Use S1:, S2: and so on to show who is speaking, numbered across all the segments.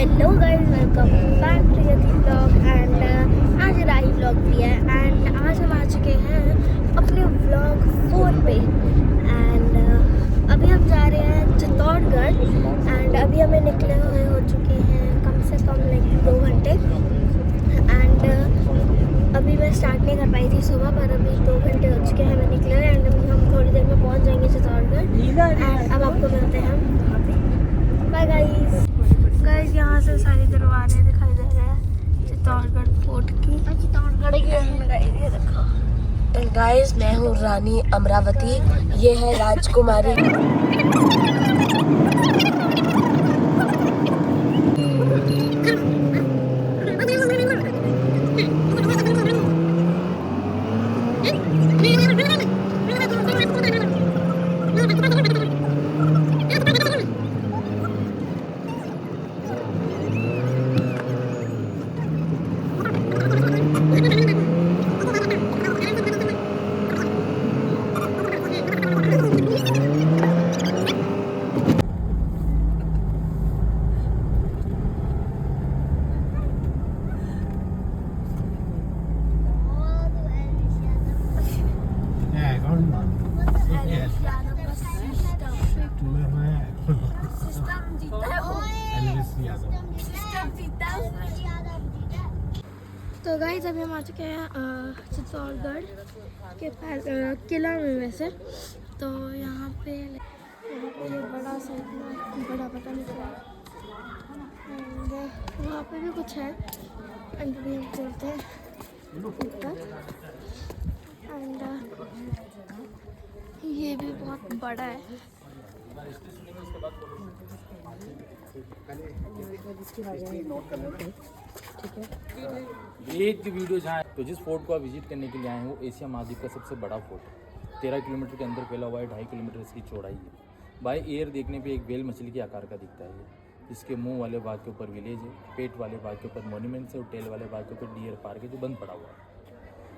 S1: Hello guys, welcome back to Yati blog and आज राही blog भी है एंड आज हम आ चुके हैं अपने व्लॉग 4 पे एंड अभी हम जा रहे हैं चित्तौड़गढ़ एंड अभी हमें निकले हुए हो चुके हैं कम से कम लाइक 2 घंटे एंड अभी मैं स्टार्ट नहीं कर पाई थी सुबह पर अभी 2 घंटे हो चुके हैं हमें निकले हुए एंड अभी हम थोड़ी देर में पहुंच जाएंगे चित्तौड़गढ़ एंड अब आपको मिलते हैं हम वहाँ पे। Bye guys. गाइस यहाँ से सारी दरवाजे दिखाई दे रहे हैं चित्तौड़गढ़ फोर्ट की। चित्तौड़गढ़ ये देखो गाइस, मैं हूँ रानी अमरावती, ये है राजकुमारी। तो गाइस अभी हम आ चुके हैं चित्तौड़गढ़ के किला में वैसे तो यहाँ पे ये बड़ा सा इतना बड़ा पता नहीं क्या एंड वहाँ पे भी कुछ है एंड भी हम चलते हैं ऊपर एंड ये भी बहुत बड़ा है।
S2: एक वीडियो जहाँ तो जिस फोर्ट को आप विजिट करने के लिए आए हैं वो एशिया महाद्वीप का सबसे बड़ा फोर्ट है। 13 किलोमीटर के अंदर फैला हुआ है, 2.5 किलोमीटर इसकी चौड़ाई है। बाय एयर देखने पे एक वेल मछली के आकार का दिखता है। इसके मुंह वाले भाग के ऊपर विलेज है, पेट वाले भाग के ऊपर मॉन्यूमेंट्स है और टेल वाले भाग के ऊपर डियर पार्क है जो बंद पड़ा हुआ है।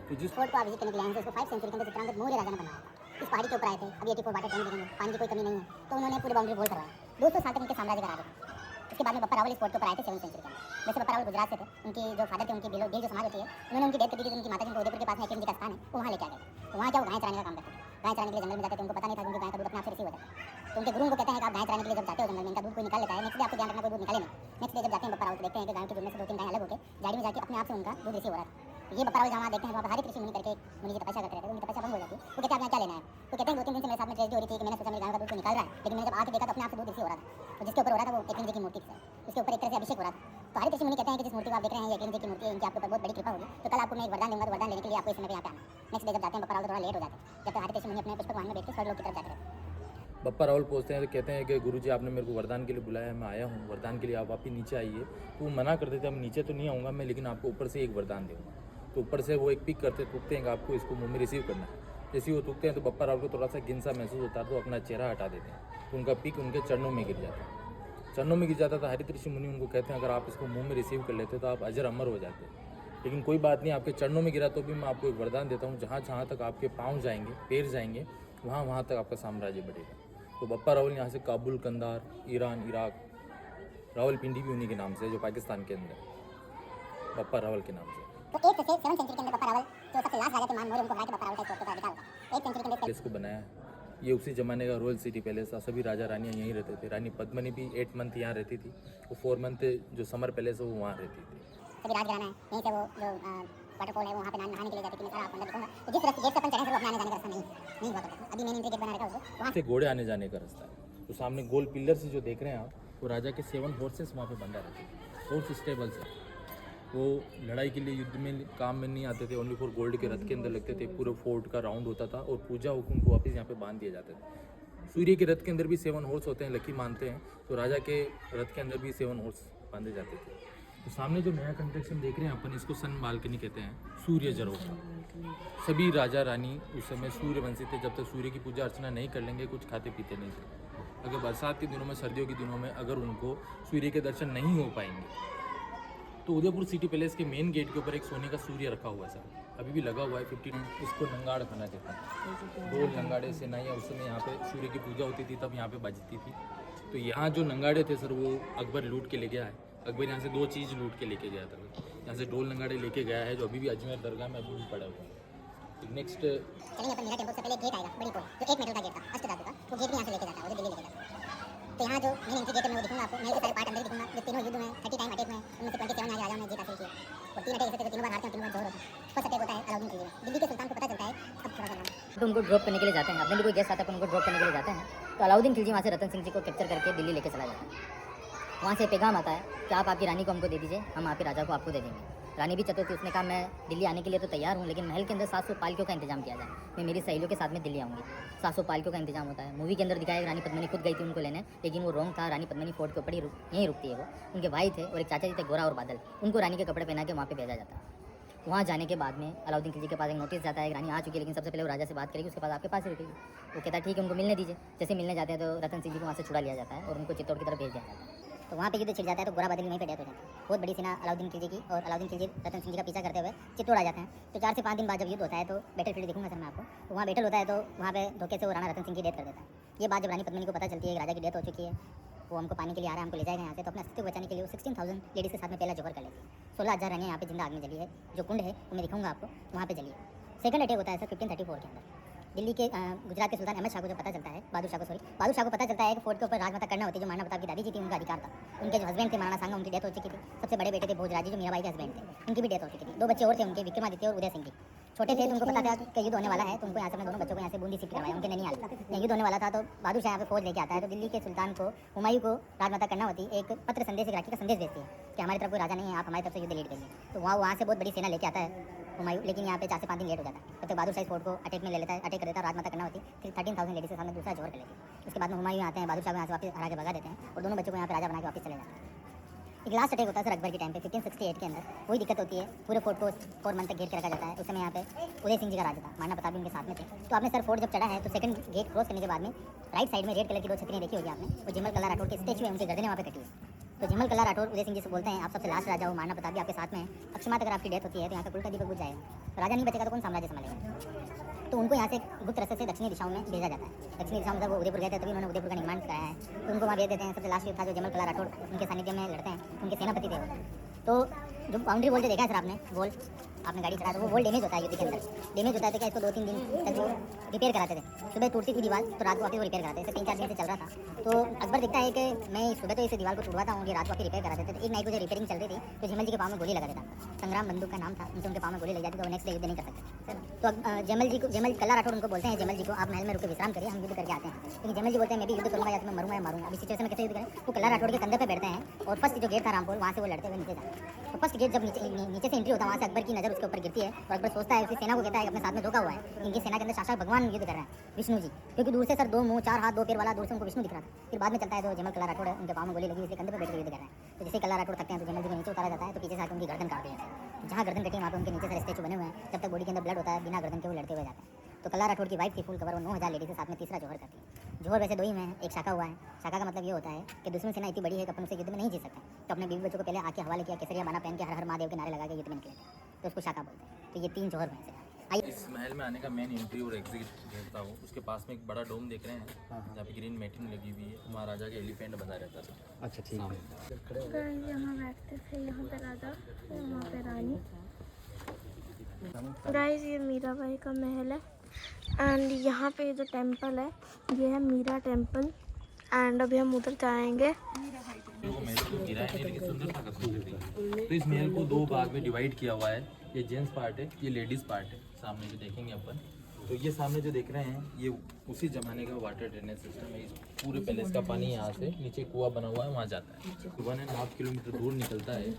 S2: तो जिस
S3: फोर्ट को आप विजिट करने के लिए आए हैं उसको 5 सेंचुरी के अंदर चित्रांगद मौर्य राजा ने बनाया था। इस पहाड़ी के ऊपर आए थे, अभी 84 वाटर टैंक देखेंगे, पानी की कोई कमी नहीं है, तो उन्होंने पूरी बाउंड्री वॉल करवाया। 200 साल तक इनके साम्राज्य का राज था। उसके बाद में बप्पा रावल इस फोर्ट के ऊपर आए थे 7वीं सेंचुरी के अंदर। वैसे बप्पा रावल गुजरात से थे, उनकी जो फादर थे उनकी बेल जो समाज होती है उन्होंने उनकी डेथ कर दी थी। उनकी माता जी को उदयपुर के पास में एक उनका स्थान है वो वहाँ लेके आ गए। तो वहाँ क्या वो गाय चराने का काम करते थे। गाय चराने के लिए जंगल में जाते थे, उनको पता नहीं था कि उनकी गाय का दूध अपने आप से रिसीव होता है। तो उनके गुरु को कहते हैं कि आप गाय चराने के लिए जब जाते हो जंगल में इनका दूध कोई निकाल लेता है, नेक्स्ट डे आपको ध्यान रखना कोई दूध निकाले नहीं। नेक्स्ट डे जब जाते हैं बप्पा रावल देखते हैं कि गाय के दूध में से 2-3 गाय अलग होकर झाड़ी में जाके अपने आप से उनका दूध रिसीव हो रहा है। ये बप्पा रावल जहाँ देखते हैं वहाँ पर हरित ऋषि मुनि करके मुनि की तपस्या करते रहते, उनकी तपस्या भंग हो जाती है। वो कहते हैं आप यहाँ क्या लेना है? तो कहते हैं 2-3 दिन से मेरे साथ में ट्रेजेडी हो रही थी कि मैंने सोचा मेरी गाय का दूध को निकाल रहा है, लेकिन मैंने जब आके देखा तो अपने आप से दूध रिसीव हो रहा था। तो जिसके ऊपर हो रहा था वो एकलिंग जी की मूर्ति थी, उसके ऊपर एक तरह से अभिषेक हो रहा था। तो हरित ऋषि मुनि कहते हैं कि जिस मूर्ति को आप देख रहे हैं ये एकलिंग जी की मूर्ति है, इनकी आपके ऊपर बहुत बड़ी कृपा होगी, तो कल आपको मैं एक वरदान दूंगा, तो वरदान लेने के लिए आपको इस समय पे यहाँ पे आना। नेक्स्ट डे जब जाते हैं बप्पा रावल थोड़ा लेट हो जाते हैं, जब तक हरित ऋषि मुनि अपने पुष्पक वाहन में बैठ के स्वर्ग लोक की तरफ जाते हैं।
S2: बप्पा रावल पहुँचते हैं तो कहते हैं कि गुरुजी आपने मेरे को वरदान के लिए बुलाया है, मैं आया हूँ वरदान के लिए, आप वापस नीचे आइए। तो वो मना करते थे, अब नीचे तो नहीं आऊँगा मैं, लेकिन आपको ऊपर से एक वरदान दूँगा। तो ऊपर से वो एक पिक करते थूकते हैं कि आपको इसको मुंह में रिसीव करना है। जैसे वो थूकते हैं तो बप्पा रावल को थोड़ा सा गिन सा महसूस होता है, तो अपना चेहरा हटा देते हैं, तो उनका पिक उनके चरणों में गिर जाता है। चरणों में गिर जाता था। हरित ऋषि मुनि उनको कहते हैं अगर आप इसको मुंह में रिसीव कर लेते तो आप अजर अमर हो जाते। लेकिन कोई बात नहीं, आपके चरणों में गिरा तो भी मैं आपको एक वरदान देता हूँ, जहाँ जहाँ तक आपके पाँव जाएंगे, पैर जाएंगे, वहाँ वहाँ तक आपका साम्राज्य बढ़ेगा। तो बप्पा रावल यहाँ से काबुल, कंधार, ईरान, इराक, रावलपिंडी भी उन्हीं के नाम से है जो पाकिस्तान के अंदर, बप्पा रावल के नाम से।
S3: तो 8 से 7 सेंचुरी के अंदर बप्पा रावल जो सबसे लास्ट राजा थे मान मौर्य, उनको हरा के बप्पा रावल का एक फोर्ट का अधिकार होगा। 1 सेंचुरी के अंदर
S2: इसको बनाया है। ये उसी ज़माने का रॉयल सिटी पैलेस था, सभी राजा रानियाँ यहीं रहते थे। रानी पद्मिनी भी 8 मंथ यहाँ रहती थी, वो 4 मंथ जो समर पैलेस है वो वहाँ रहती थी।
S3: सभी राजघराना है, यहीं से वो जो वाटरफॉल है वहाँ पे नहाने के लिए जाती थी। मैं सारा आपको अंदर दिखाऊंगा। तो जिस रास्ते गेट से अपन चढ़े थे वो अपने आने जाने का रास्ता नहीं हुआ करता था। अभी मेन एंट्री गेट बना रखा है उसको, वहाँ
S2: से घोड़े आने जाने का रास्ता है। तो सामने गोल पिलर से जो देख रहे हैं आप, वो राजा के 7 हॉर्सेस वहाँ पे बंधा रहते थे। हॉर्स स्टेबल्स है, वो लड़ाई के लिए युद्ध में काम में नहीं आते थे, ओनली फॉर गोल्ड के रथ के अंदर लगते थे। पूरे फोर्ट का राउंड होता था और पूजा होकर उनको वापस यहाँ पे बांध दिया जाता था। सूर्य के रथ के अंदर भी 7 हॉर्स होते हैं, लकी मानते हैं, तो राजा के रथ के अंदर भी 7 हॉर्स बांधे जाते थे। तो सामने जो नया कंस्ट्रक्शन देख रहे हैं अपन, इसको सन बालकनी कहते हैं, सूर्य झरोखा। सभी राजा रानी उस समय सूर्यवंशी थे, जब तक सूर्य की पूजा अर्चना नहीं कर लेंगे कुछ खाते पीते नहीं थे। अगर बरसात के दिनों में, सर्दियों के दिनों में अगर उनको सूर्य के दर्शन नहीं हो पाएंगे तो उदयपुर सिटी पैलेस के मेन गेट के ऊपर एक सोने का सूर्य रखा हुआ है सर, अभी भी लगा हुआ है 15। इसको नंगाड़ खाना कहते हैं। ढोल नंगाड़े सेनाइयाँ उस समय यहाँ पे सूर्य की पूजा होती थी, तब यहाँ पे बजती थी। तो यहाँ जो नंगाड़े थे सर वो अकबर लूट के ले गया है, अकबर यहाँ से 2 चीज़ लूट के लेके गया था। यहाँ से ढोल नगाड़े लेके गया है, जो अभी भी अजमेर दरगाह में अभी भी पड़ा हुआ है। नेक्स्ट
S3: चलेंगे अपन मेरा टेम्पो से पहले गेट आएगा बड़ी पोल, जो 1 मीटर का गेट था अष्टधातु का, वो गेट भी यहाँ से लेके जाता है, उधर दिल्ली लेके जाता है। तो यहाँ जो मेन एंट्री गेट है मैं वो दिखूंगा आपको, महल के सारे पार्ट अंदर दिखूंगा। जो तीनों युद्ध में 30 टाइम अटैक में, उनमें से 27 यहाँ राजाओं ने जीत हासिल किया, और 3 अटैक ऐसे थे जो 3 बार हारते हैं, 3 बार जोर होता है। फर्स्ट अटैक होता है अलाउद्दीन खिलजी में। दिल्ली के सुल्तान को पता चलता है, अब थोड़ा सा
S4: तो उनको ड्रॉप करने के लिए जाते हैं, अपने भी कोई गेस्ट आता है, उनको ड्रॉप करने के लिए जाते हैं। तो अलाउद्दीन खिलजी वहाँ से रतन सिंह जी को कैप्चर करके दिल्ली लेके चला जाता है। वहाँ से पैगाम आता है कि आप आपकी रानी को हमको दे दीजिए, हम आपके राजा को आपको दे देंगे। रानी भी चतुर थी, उसने कहा मैं दिल्ली आने के लिए तो तैयार हूँ, लेकिन महल के अंदर 700 पालकियों का इंतजाम किया जाए, मैं मेरी सहेलियों के साथ में दिल्ली आऊँगी। 700 पालकियों का इंतजाम होता है। मूवी के अंदर दिखाया रानी पद्मिनी खुद गई थी उनको लेने, लेकिन वो रॉन्ग था। रानी पद्मिनी फोर्ट के ऊपर ही यहीं रुकती है वो। उनके भाई थे और एक चाचा जी थे गोरा और बादल, उनको रानी के कपड़े पहना के वहाँ पर भेजा जाता है। वहाँ जाने के बाद में अलाउद्दीन खिलजी के पास एक नोटिस जाता है, रानी आ चुकी है, लेकिन सबसे पहले वो राजा से बात करेगी, उसके बाद आपके पास ही रुकेगी। वो कहता है ठीक है, उनको मिलने दीजिए। जैसे मिलने जाते हैं तो रतन सिंह जी को वहाँ से छुड़ा लिया जाता है और उनको चित्तौड़ की तरफ भेज दिया जाता है। तो वहाँ पे युद्ध छिड़ जाता है, तो गोरा बादल वहीं पे डेथ हो जाता है। बहुत बड़ी सेना अलाउद्दीन खिलजी की, और अलाउद्दीन खिलजी रतन सिंह जी का पीछा करते हुए चित्तौड़ आ जाते हैं। तो 4 से 5 दिन बाद जब युद्ध होता है, तो बैटल फील्ड दिखूंगा सर मैं आपको। तो वहाँ बैटल होता है, तो वहाँ पे धोखे से वो राणा रतन सिंह की डेथ कर देता है। ये बात जब रानी पद्मिनी को पता चलती है राजा की डेथ हो चुकी है, वो हमको पानी के लिए आ रहा है, हमको ले जाएगा यहाँ से, तो अपने अस्तित्व को बचाने के लिए वो 16,000 लेडीज़ के साथ में पहला जोहर कर लेती है। 16,000 रंगे यहाँ पे जिंदा आग में जली है। जो कुंड है वो मैं दिखाऊंगा आपको, वहाँ पे जली है। सेकंड अटैक होता है सर 1534 के अंदर। दिल्ली के गुजरात के सुल्तान अहमद शाह को जब पता चलता है, बहादुर शाह को पता चलता है कि फोर्ट के ऊपर राजमाता करना होती है, जो महाराणा प्रताप की दादी जी थी, उनका अधिकार था। उनके जो हस्बैंड थे महाराणा सांगा, उनकी डेथ हो चुकी थी। सबसे बड़े बेटे थे भोजराज जी, जो मीराबाई के हस्बैंड थे, उनकी भी डेथ हो चुकी थी। 2 बच्चे और थे उनके, विक्रमादित्य और उदय सिंह जी। छोटे थे तो उनको पता था कि युद्ध होने वाला है, तो उनको यहाँ से अपने दोनों बच्चों को यहाँ से बूंदी शिफ्ट करवाया, उनके नैनीहाल में युद्ध होने वाला था। तो बहादुर शाह यहाँ पे फौज लेके आता है, तो दिल्ली के सुल्तान को, हुमायूं को राजमाता करना होती एक पत्र संदेश, एक राखी का संदेश भेजती है कि हमारी तरफ कोई राजा नहीं है, आप हमारी तरफ से युद्ध लीड करिए। तो वहाँ से बहुत बड़ी सेना लेके आता है हुमायूं, लेकिन यहाँ पे 4 से 5 दिन लेट हो जाता है। तो बहादुर शाह फोर्ट को अटैक में ले लेता है, अटैक कर देता है, राजमाता करना होती। फिर 13,000 लेडीज़ के सामने दूसरा जोहर कर लेती है। उसके बाद में हुमायूं आते हैं, बहादुर शाह को यहाँ से वापस हरा के भगा देते हैं, और दोनों बच्चों को यहाँ पे राजा बना के वापस चले जाते हैं। एक लास्ट अटैक होता है सर अकबर के टाइम पे 1568 के अंदर। वही दिक्कत होती है, पूरे फोर्ट को 4 मंथ तक घेर के रखा जाता है। उस समय यहाँ पे उदय सिंह जी का राज था, महाराणा प्रताप भी उनके साथ में थे। तो आपने सर फोर्ट जब चढ़ा है, तो सेकंड गेट क्रॉस करने के बाद में राइट साइड में रेड कलर की 2 छतरियाँ देखी होगी आपने, वो जमल कला राठौर के स्टैचू है, उनकी गर्दनें वहाँ पे कटी है। तो जमल कला राठौर उदय सिंह जी से बोलते हैं, आप सबसे लास्ट राजा हो, महाराणा प्रताप भी आपके साथ में है, अक्षमात अगर आपकी डेथ होती है तो यहाँ पे उल्टा दीपक बुझ जाएगा, राजा नहीं बचेगा तो कौन साम्राज्य संभालेगा। तो उनको यहाँ से गुप्त रास्ते से दक्षिणी दिशाओं में भेजा जाता है। दक्षिणी दिशाओं में जब वो उदयपुर गए थे, तभी उन्होंने उदयपुर का निर्माण कराया है, तो उनको वहाँ भेज देते हैं। सबसे लास्ट युद्ध था जो जमल कला राठौर उनके सानिध्य में लड़ते हैं, उनके सेनापति थे वो। तो जो बाउंड्री वॉल जो देखा है सर आपने, वॉल आपने गाड़ी चला, तो वो वॉल डैमेज होता है युद्ध के अंदर। डैमेज होता है तो क्या इसको 2-3 दिन तक वो रिपेयर कराते थे। सुबह टूटती थी दीवार, तो रात को वापस वो रिपेयर कराते थे। 3-4 दिन से चल रहा था। तो अकबर दिखता है कि मैं सुबह तो इस दीवार को टूटवाता हूँ, ये रात को वापस रिपेयर कराते थे। तो एक नाइट को जो रिपेयरिंग चल रही थी, तो जमल जी के पाँव में गोली लगा देता। संग्राम बंदूक का नाम था, उनसे उनके पाँव में गोली लग जाती, तो वो नेक्स्ट डे युद्ध नहीं कर सकते। तो जमल कला राठौर उनको बोलते हैं, जमल जी को आप महल में रुक के विश्राम करिए, हम युद्ध करके आते हैं। लेकिन जमल जी बोलते हैं मैं भी युद्ध करूँगा, या तो मैं मरूंगा या मारूंगा। अभी सिचुएशन में कैसे युद्ध करें? वो कला राठौर के कंधे पे बैठते हैं, और फर्स्ट जो गेट था रामपुर, वहाँ से वो लड़ते हुए नीचे जाते हैं। तो फर्स्ट गेट जब नीचे से एंट्री होता है, वहाँ से अकबर की नज़र उसके ऊपर गिरती है, और अकबर सोचता है, उसकी सेना को कहता है अपने साथ में धोखा हुआ है, इनकी सेना के अंदर साक्षात भगवान युद्ध कर रहे हैं, विष्णु जी। क्योंकि दूर से सर 2 मुंह 4 हाथ 2 पैर वाला, दूर से उनको विष्णु दिख रहा था। फिर बाद में चलता है तो जमल कला राठौर उनके पाँव में गोली लगी, इसलिए कंधे पे बैठ के युद्ध कर रहे हैं। तो जैसे कला राठौर थकते हैं, तो जमल जी को नीचे उतारा जाता है, तो पीछे से आकर उनकी गर्दन काट दी जाती है। जहाँ गर्दन कटी वहाँ पे उनके नीचे से स्टैचू बने हुए हैं, जब तक बॉडी के अंदर ब्लड होता है, बिना गर्दन के वो लड़ते हुए जाते हैं। तो कला राठौर की वाइफ थी फुल कवर, वो 9,000 लेडीज़ के साथ में तीसरा जोहर करती है। जोहर वैसे 2 ही में है, एक शाखा हुआ है। शाखा का मतलब ये होता है कि दुश्मन सेना इतनी बड़ी है कि अपन उसे युद्ध में नहीं जीत सकते, तो अपने बीवी बच्चों को पहले आके हवाले किया, केसरिया बाना पहन के हर हर महादेव के नारे लगा के युद्ध में निकले थे, तो उसको शाखा बोलते हैं। तो ये 3 जोहर में से
S2: इस महल में आने का मेन एंट्री और एग्जिट गेट था वो। उसके पास में एक बड़ा डोम देख रहे हैं, जहाँ पे ग्रीन मैटिंग लगी हुई है, महाराजा के एलिफेंट बना रहता था।
S5: अच्छा ठीक है।
S1: यहाँ बैठते थे, यहाँ पे राजा, यहाँ पे रानी। गाइस ये मीराबाई का महल है, एंड यहाँ पे जो टेंपल है ये है मीरा टेंपल, एंड अभी हम उधर जाएंगे।
S2: वो महल को गिराया नहीं, लेकिन सुंदरता का सुंदर है। तो इस महल को 2 भाग में डिवाइड किया हुआ है, ये जेंट्स पार्ट है, ये लेडीज़ पार्ट है। सामने जो देखेंगे अपन, तो ये सामने जो देख रहे हैं, ये उसी ज़माने का वाटर ड्रेनेज सिस्टम है। इस पूरे पैलेस का पानी यहाँ से नीचे कुआं बना हुआ है, वहाँ जाता है। 1.5 किलोमीटर दूर निकलता है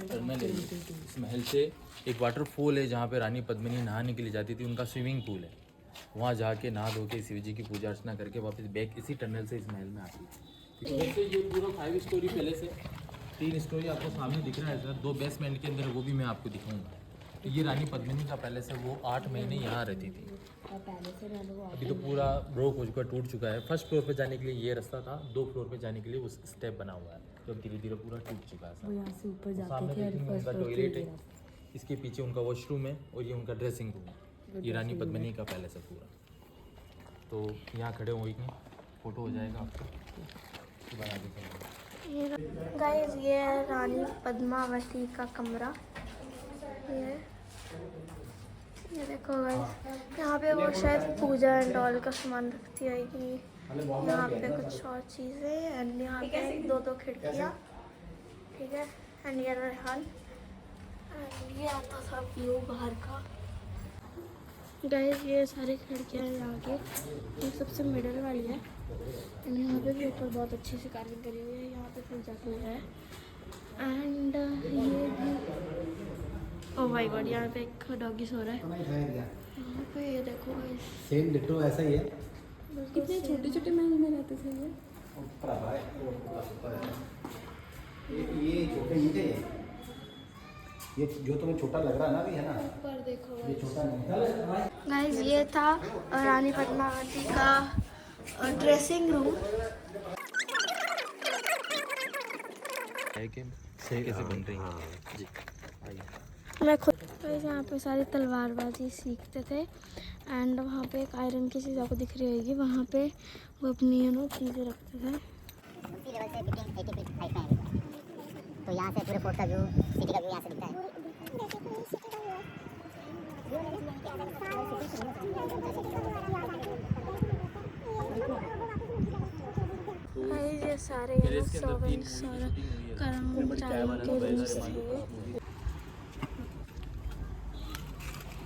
S2: टनल है। इस महल से एक वाटरफॉल है, जहाँ पे रानी पद्मिनी नहाने के लिए जाती थी, उनका स्विमिंग पूल है। वहाँ जाके नहा धो के शिव जी की पूजा अर्चना करके वापस बैक इसी टनल से इस महल में आती है। वैसे ये पूरा 5 स्टोरी पैलेस है। 3 स्टोरी आपको सामने दिख रहा है सर, 2 बेसमेंट के अंदर, वो भी मैं आपको दिखाऊंगा। तो ये रानी पद्मिनी का पैलेस है, वो 8 महीने यहाँ रहती थी। अभी तो पूरा ब्रोक हो चुका, टूट चुका है। फर्स्ट फ्लोर पे जाने के लिए ये रास्ता था, 2 फ्लोर पे जाने के लिए वो स्टेप बना हुआ है, जो धीरे धीरे पूरा टूट चुका है। यहाँ से ऊपर जाते थे, उनका टॉयलेट है, इसके पीछे उनका वॉशरूम है, और ये उनका ड्रेसिंग रूम है। ये रानी पद्मिनी का पैलेस है पूरा। तो यहाँ खड़े होंगे, फोटो हो जाएगा आपको, उसके बाद आगे चलेंगे।
S1: गाइस ये है रानी पद्मावती का कमरा। ये देखो गाइस, यहाँ पे वो शायद पूजा एंड ऑल का सामान रखती है कि यहाँ पे कुछ और चीज़ें। एंड यहाँ पे दो खिड़कियाँ, ठीक है। एंड ये रेहान, एंड ये आता था व्यू बाहर का। गाइस ये सारी खिड़कियाँ हैं यहाँ की, ये सबसे मिडल वाली है। एंड यहाँ पे भी ऊपर बहुत अच्छी सी कार्विंग करी हुई है। यहाँ पे पूजा की है। एंड ये भी, ओह माय गॉड, यहाँ पे एक डॉगी सो रहा है। यहाँ पे ये देखो गाइस,
S5: सेम डिट्टो ऐसा ही है।
S1: कितने छोटे छोटे महल में रहते थे ये।
S5: ये छोटे मीठे हैं। ये जो तुम्हें छोटा लग रहा है ना अभी, है ना,
S1: ऊपर देखो
S5: ये छोटा नहीं है।
S1: गाइस, ये था रानी पद्मावती का ड्रेसिंग रूम।
S2: कैसे बन रही है जी, आइए।
S1: मैं खुद गाइस यहाँ पे सारी तलवारबाजी सीखते थे। एंड वहाँ पे एक आयरन की चीज़ आपको दिख रही होगी, वहाँ पे वो अपनी चीज़ें रखते थे।
S3: उसी लेवल से बिल्डिंग 80 फीट हाइट पे है। तो यहाँ से पूरे फोर्ट का व्यू, सिटी का व्यू यहाँ से दिखता है।
S1: गाइस ये सारे सर्वेंट्स और कर्मचारियों के रूम्स थे।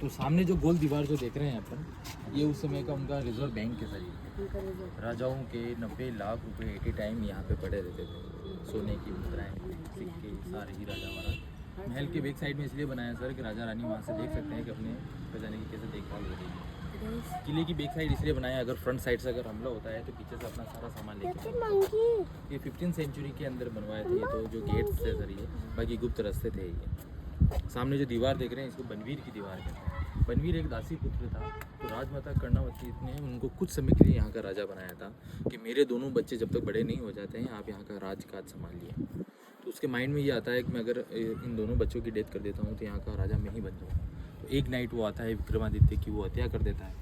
S2: तो सामने जो गोल दीवार जो देख रहे हैं अपन, ये उस समय का उनका रिजर्व बैंक के सही राजाओं के 90 लाख रुपए एट ए टाइम यहाँ पे पड़े रहते थे। सोने की मुद्राएं, सिक्के, सारे ही राजा महाराज। महल के बैक साइड में इसलिए बनाया सर कि राजा रानी वहाँ से देख सकते हैं कि अपने खजाने की कैसे देखभाल हो रही है। किले की बैक साइड इसलिए बनाया, अगर फ्रंट साइड से अगर हमला होता है तो पीछे से अपना सारा सामान लेके। ये 15th सेंचुरी के अंदर बनवाए थे। ये तो जो गेट्स थे सर, ये बाकी गुप्त रास्ते थे। ये सामने जो दीवार देख रहे हैं, इसको बनवीर की दीवार कहते हैं। बनवीर एक दासी पुत्र था, तो राजमाता कर्णावती ने उनको कुछ समय के लिए यहाँ का राजा बनाया था कि मेरे दोनों बच्चे जब तक बड़े नहीं हो जाते हैं, आप यहाँ का राजकाज संभालिए। तो उसके माइंड में ये आता है कि मैं अगर इन दोनों बच्चों की डेथ कर देता हूँ तो यहाँ का राजा मैं ही बन जाऊँ। तो एक नाइट वो आता है विक्रमादित्य की, वो हत्या कर देता है।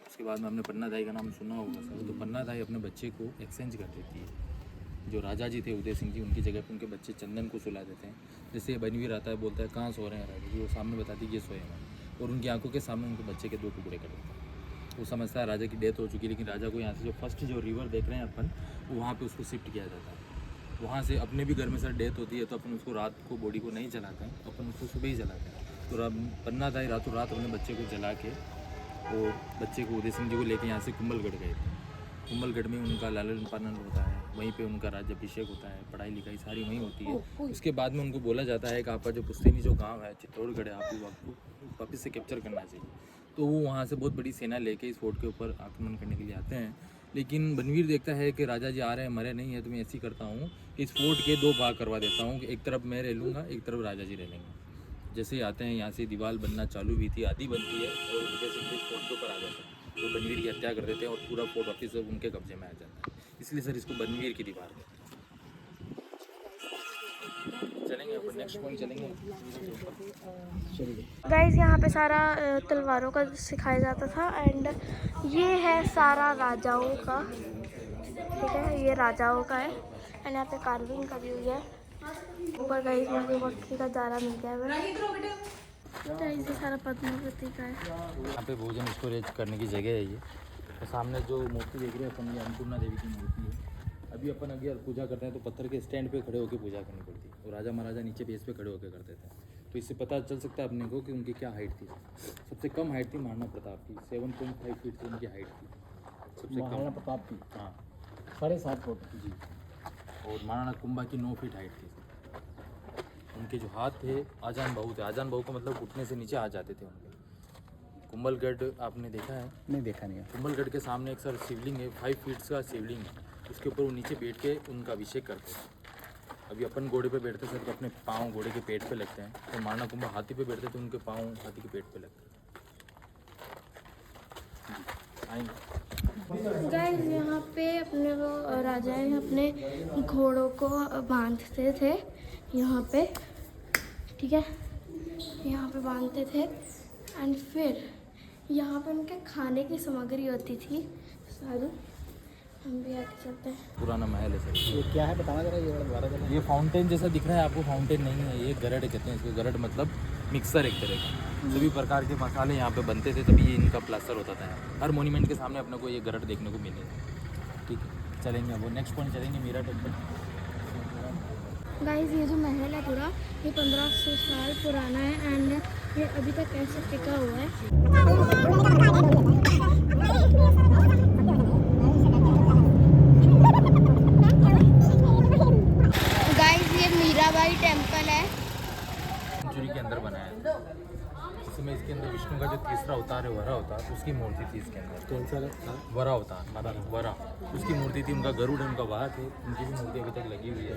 S2: उसके बाद में हमने पन्नादाई का नाम सुना होगा सर। तो पन्नादाई अपने बच्चे को एक्सचेंज कर देती है। जो राजा जी थे उदय सिंह जी, उनकी जगह पर उनके बच्चे चंदन को सुला देते हैं। जैसे बनवीर आता है, बोलता है कहाँ सो रहे हैं राजा जी, वो सामने बताती है ये सोए हैं, और उनकी आंखों के सामने उनके बच्चे के 2 टुकड़े कर देते हैं। वो समझता है राजा की डेथ हो चुकी है, लेकिन राजा को यहाँ से जो फर्स्ट जो रिवर देख रहे हैं अपन, वहाँ पे उसको शिफ्ट किया जाता है। वहाँ से अपने भी घर में सर डेथ होती है तो अपन उसको रात को बॉडी को नहीं जलाते हैं, अपन उसको सुबह ही जलाते हैं। तो पन्नादाई रातों रात अपने बच्चे को जला के और बच्चे को उदय सिंह जी को लेके यहाँ से कुंभलगढ़ गए थे। कुंभलगढ़ में उनका लालन पालन होता है, वहीं पे उनका राज्याभिषेक होता है, पढ़ाई लिखाई सारी वहीं होती है। उसके बाद में उनको बोला जाता है कि आपका जो पुश्तैनी जो गांव है चित्तौड़गढ़ है, आपको वापस से कैप्चर करना चाहिए। तो वो वहाँ से बहुत बड़ी सेना लेके इस फोर्ट के ऊपर आक्रमण करने के लिए आते हैं। लेकिन बनवीर देखता है कि राजा जी आ रहे हैं, मरे नहीं है, तो मैं ऐसी करता हूँ कि इस फोर्ट के 2 भाग करवा देता हूँ कि एक तरफ मैं रह लूँगा, एक तरफ राजा जी रह लेंगे। जैसे ही आते हैं यहाँ से दीवार बनना चालू हुई थी, आधी बनती है और उनके सिंह इस फोर्ट के ऊपर आ जाते हैं। तो बनवीर की हत्या कर देते हैं और पूरा फोर्ट वापस उनके कब्जे में आ जाता है। इसलिए सर इसको बनवीर की दीवार है। चलेंगे अपन नेक्स्ट पॉइंट चलेंगे।
S1: गाइस यहाँ पे सारा तलवारों का सिखाया जाता था। एंड ये है सारा राजाओं का, ठीक है, ये राजाओं का है। एंड यहाँ पे कार्विंग का व्यू है ऊपर। गाइस मुझे मक्खी का चारा मिल गया है। ये सारा पद्मावती का है।
S2: यहाँ पे भोजन स्टोरेज करने की जगह है ये। तो सामने जो मूर्ति देख रहे हैं अपन, ये अन्नपूर्णा देवी की मूर्ति है। अभी अपन अगर पूजा करते हैं तो पत्थर के स्टैंड पे खड़े होकर पूजा करनी पड़ती है, और राजा महाराजा नीचे बेस पे खड़े होकर करते थे। तो इससे पता चल सकता है अपने को कि उनकी क्या हाइट थी। सबसे कम हाइट थी महाराणा प्रताप की, 7.5 फीट की उनकी हाइट थी सबसे कम। महाराणा प्रताप की, हाँ, 7.5 फुट जी। और महाराणा कुंभा की 9 फीट हाइट थी। उनके जो हाथ थे आजान बाहु थे। आजान बाहु का मतलब घुटने से नीचे आ जाते थे उनके। कुंभलगढ़ आपने देखा है? नहीं देखा नहीं है। कुंभलगढ़ के सामने एक सर शिवलिंग है, 5 फीट का शिवलिंग है। उसके ऊपर वो नीचे बैठ के उनका अभिषेक करते हैं। अभी अपन घोड़े पे बैठते सर तो अपने पाँव घोड़े के पेट पे लगते हैं, तो महाराणा कुंभा हाथी पे बैठते थे, उनके पाँव हाथी के पेट पे लगते हैं। आएंगे
S1: गाइस यहाँ पे अपने वो राजाएं अपने घोड़ों को बांधते थे यहाँ पे, ठीक है, यहाँ पे बांधते थे। एंड फिर यहाँ पे उनके खाने की सामग्री होती थी सारी। हम भी आगे चलते हैं।
S2: पुराना महल है सर।
S5: ये क्या है बताना जरा, ये दोबारा जरा।
S2: ये फाउंटेन जैसा दिख रहा है आपको, फाउंटेन नहीं है ये, गरड कहते हैं इसको। गरड मतलब मिक्सर एक तरह का। सभी प्रकार के मसाले यहाँ पे बनते थे, तभी ये इनका प्लास्टर होता था। हर मोन्यूमेंट के सामने अपने को ये गरड देखने को मिलेगा। ठीक है, चलेंगे अब वो नेक्स्ट पॉइंट चलेंगे, मीरा टेम्पल।
S1: गाइस ये जो महल है पूरा, ये 1500 साल पुराना है एंड ये अभी तक ऐसे टिका हुआ है। गाइस ये मीराबाई टेम्पल है।
S2: सेंचुरी के अंदर बनाया है। इसमें इसके अंदर विष्णु का जो तीसरा अवतार है वरा अवतार, उसकी मूर्ति थी इसके अंदर।
S5: कौन सा
S2: वरा अवतार, वरा उसकी मूर्ति थी। उनका गरुड़ है, उनका वाहक है, उनकी भी मूर्ति अभी तक लगी हुई है।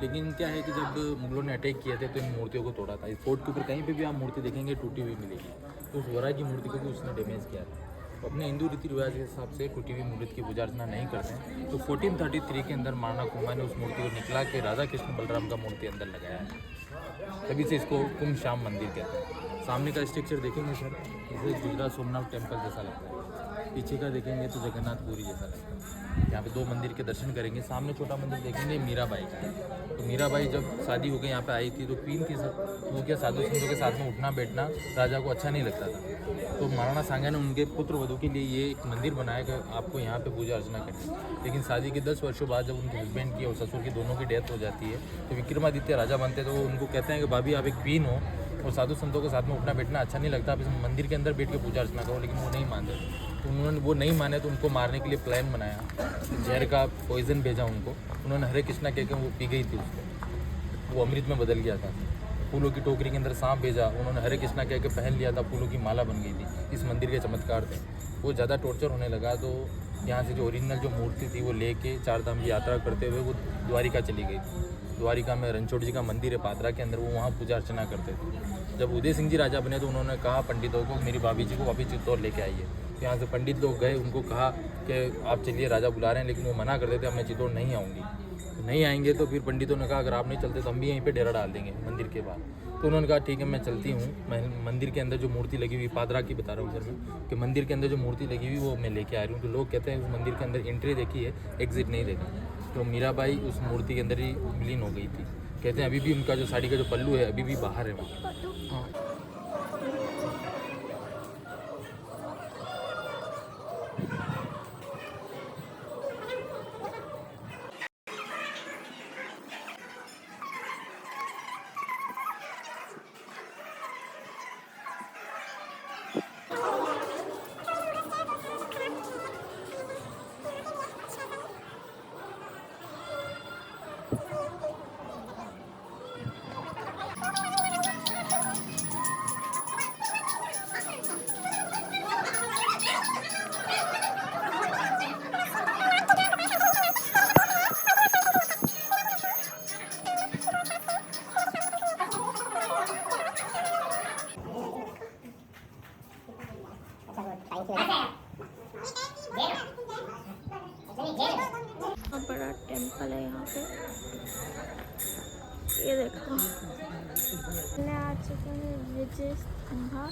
S2: लेकिन क्या है कि जब मुगलों ने अटैक किए थे तो इन मूर्तियों को तोड़ा था। इस फोर्ट के ऊपर कहीं पे भी आप मूर्ति देखेंगे टूटी हुई मिलेगी। तो उस वरा की मूर्ति को भी उसने डैमेज किया था। तो अपने हिंदू रीति रिवाज के हिसाब से टूटी हुई मूर्ति की पूजा अर्चना नहीं करते हैं। तो 1433 के अंदर महाराणा कुंभा ने उस मूर्ति को निकला के राधा कृष्ण बलराम का मूर्ति अंदर लगाया है। तभी से इसको कुंभ श्याम मंदिर कहते हैं। सामने का स्ट्रक्चर देखेंगे सर, इसे गुजरात सोमनाथ टेम्पल जैसा लगता है। पीछे का देखेंगे तो जगन्नाथपुरी जैसा लगता है। यहाँ पे 2 मंदिर के दर्शन करेंगे। सामने छोटा मंदिर देखेंगे, मीराबाई का है। तो मीराबाई जब शादी हो गई यहाँ पे आई थी तो क्वीन थी सर, तो वो क्या साधु संतों के साथ में उठना बैठना राजा को अच्छा नहीं लगता था। तो महाराणा सांगा ने उनके पुत्र वधू के लिए ये एक मंदिर बनाया कि आपको यहाँ पे पूजा अर्चना करनी। लेकिन शादी के 10 वर्षों बाद जब उनके हस्बैंड की और ससुर की दोनों की डेथ हो जाती है तो विक्रमादित्य राजा बनते हैं। तो वो उनको कहते हैं कि भाभी आप एक क्वीन हो और साधु संतों के साथ में उठना बैठना अच्छा नहीं लगता, आप इस मंदिर के अंदर बैठ के पूजा अर्चना करो। लेकिन वो नहीं मानते। तो उन्होंने वो नहीं माने तो उनको मारने के लिए प्लान बनाया, जहर का पॉइजन भेजा उनको। उन्होंने हरे कृष्णा कह के वो पी गई थी उसको, वो अमृत में बदल गया था। फूलों की टोकरी के अंदर सांप भेजा, उन्होंने हरे कृष्णा कह के पहन लिया था, फूलों की माला बन गई थी। इस मंदिर के चमत्कार थे। वो ज़्यादा टॉर्चर होने लगा तो यहाँ से जो ओरिजिनल जो मूर्ति थी वो लेके 4 धाम की यात्रा करते हुए वो द्वारिका चली गई थी। द्वारिका में रणछोड़ जी का मंदिर है पात्रा के अंदर, वो वहाँ पूजा अर्चना करते थे। जब उदय सिंह जी राजा बने तो उन्होंने कहा पंडितों को मेरी भाभी जी को वापिस चित्तौड़ लेके आइए। तो यहाँ से पंडित लोग गए, उनको कहा कि आप चलिए राजा बुला रहे हैं, लेकिन वो मना कर देते, अब मैं चित्तौड़ नहीं आऊँगी। तो नहीं आएंगे तो फिर पंडितों ने कहा अगर आप नहीं चलते तो हम भी यहीं पे डेरा डाल देंगे मंदिर के बाद। तो उन्होंने कहा ठीक है मैं चलती हूँ। मैं मंदिर के अंदर जो मूर्ति लगी हुई, पादरा की बता रहा हूँ सर मैं, कि मंदिर के अंदर जो मूर्ति लगी हुई वो मैं लेके आ रही हूँ। तो लोग कहते हैं उस मंदिर के अंदर एंट्री देखी है, एग्जिट नहीं देखा। तो मीराबाई उस मूर्ति के अंदर ही विलीन हो गई थी। कहते हैं अभी भी उनका जो साड़ी का जो पल्लू है अभी भी बाहर है वहाँ।
S1: बहुत बड़ा टेम्पल है यहाँ पे, ये देखो। मैं आ चुके हैं विजय स्तंभा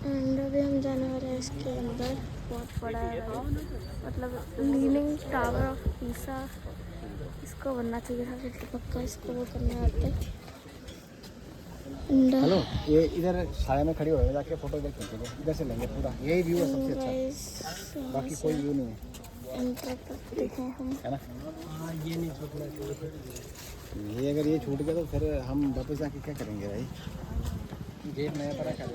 S1: एंड अभी हम जाने वाले हैं इसके अंदर। बहुत बड़ा है, मतलब लीनिंग टावर ऑफ पीसा इसको बनना चाहिए था, क्योंकि पक्का इसको वो करने आते हैं।
S5: हेलो, ये इधर छाया में खड़ी हो जाके फोटो देख सकते हैं। इधर से लेंगे पूरा, यही व्यू है सबसे अच्छा, बाकी कोई व्यू नहीं है।
S1: देखें हम,
S5: है ना? ये नहीं छूटना चाहिए। ये अगर ये छूट गया तो फिर हम वापस आके क्या करेंगे भाई? गेट नया पड़ा कर।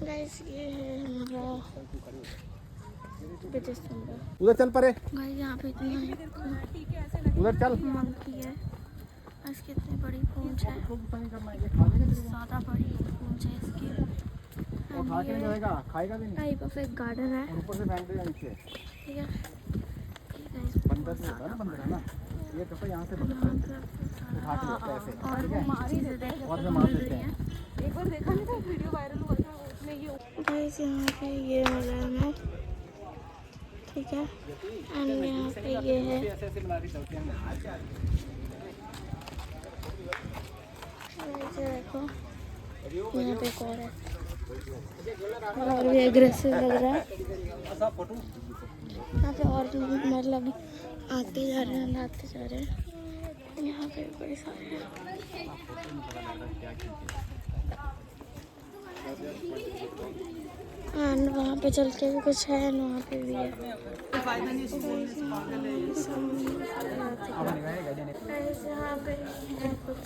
S1: गाइस ये है हमारा विजय स्तंभा।
S5: उधर चल परे,
S1: गाइस यहाँ पे इतना
S5: उधर चल।
S1: मंकी है, इसकी इतनी बड़ी पूंछ है, ज़्यादा बड़ी पूंछ है इसकी।
S5: खाएगा भी नहीं।
S1: टाइप ऑफ एक गार्डन है,
S5: ऊपर से फेंक देगा नीचे।
S1: ठीक है।
S5: बंदर से होता है ना, बंदर है ना, ये तो यहाँ से बंदर उठा के लेता है ऐसे,
S1: और
S5: ठीक है?
S1: चीज़ें देखने
S5: और
S1: को
S5: में मार
S1: मिल
S5: देते
S1: रही
S5: हैं।
S1: हैं। एक बार देखा नहीं था वीडियो वायरल हुआ था उसमें ये। गाइस यहाँ पे ये वाला है हमें, ठीक है। एंड यहाँ पे ये है, देखो यहाँ पे एक और है। और भी एग्रेसिव लग रहा है। यहाँ पे और लोग मतलब आते जा रहे हैं, आते जा रहे हैं। यहाँ पे बड़े सारे हैं। एंड वहाँ पे चल के भी कुछ है, वहाँ पे भी है। यहाँ पे है कुछ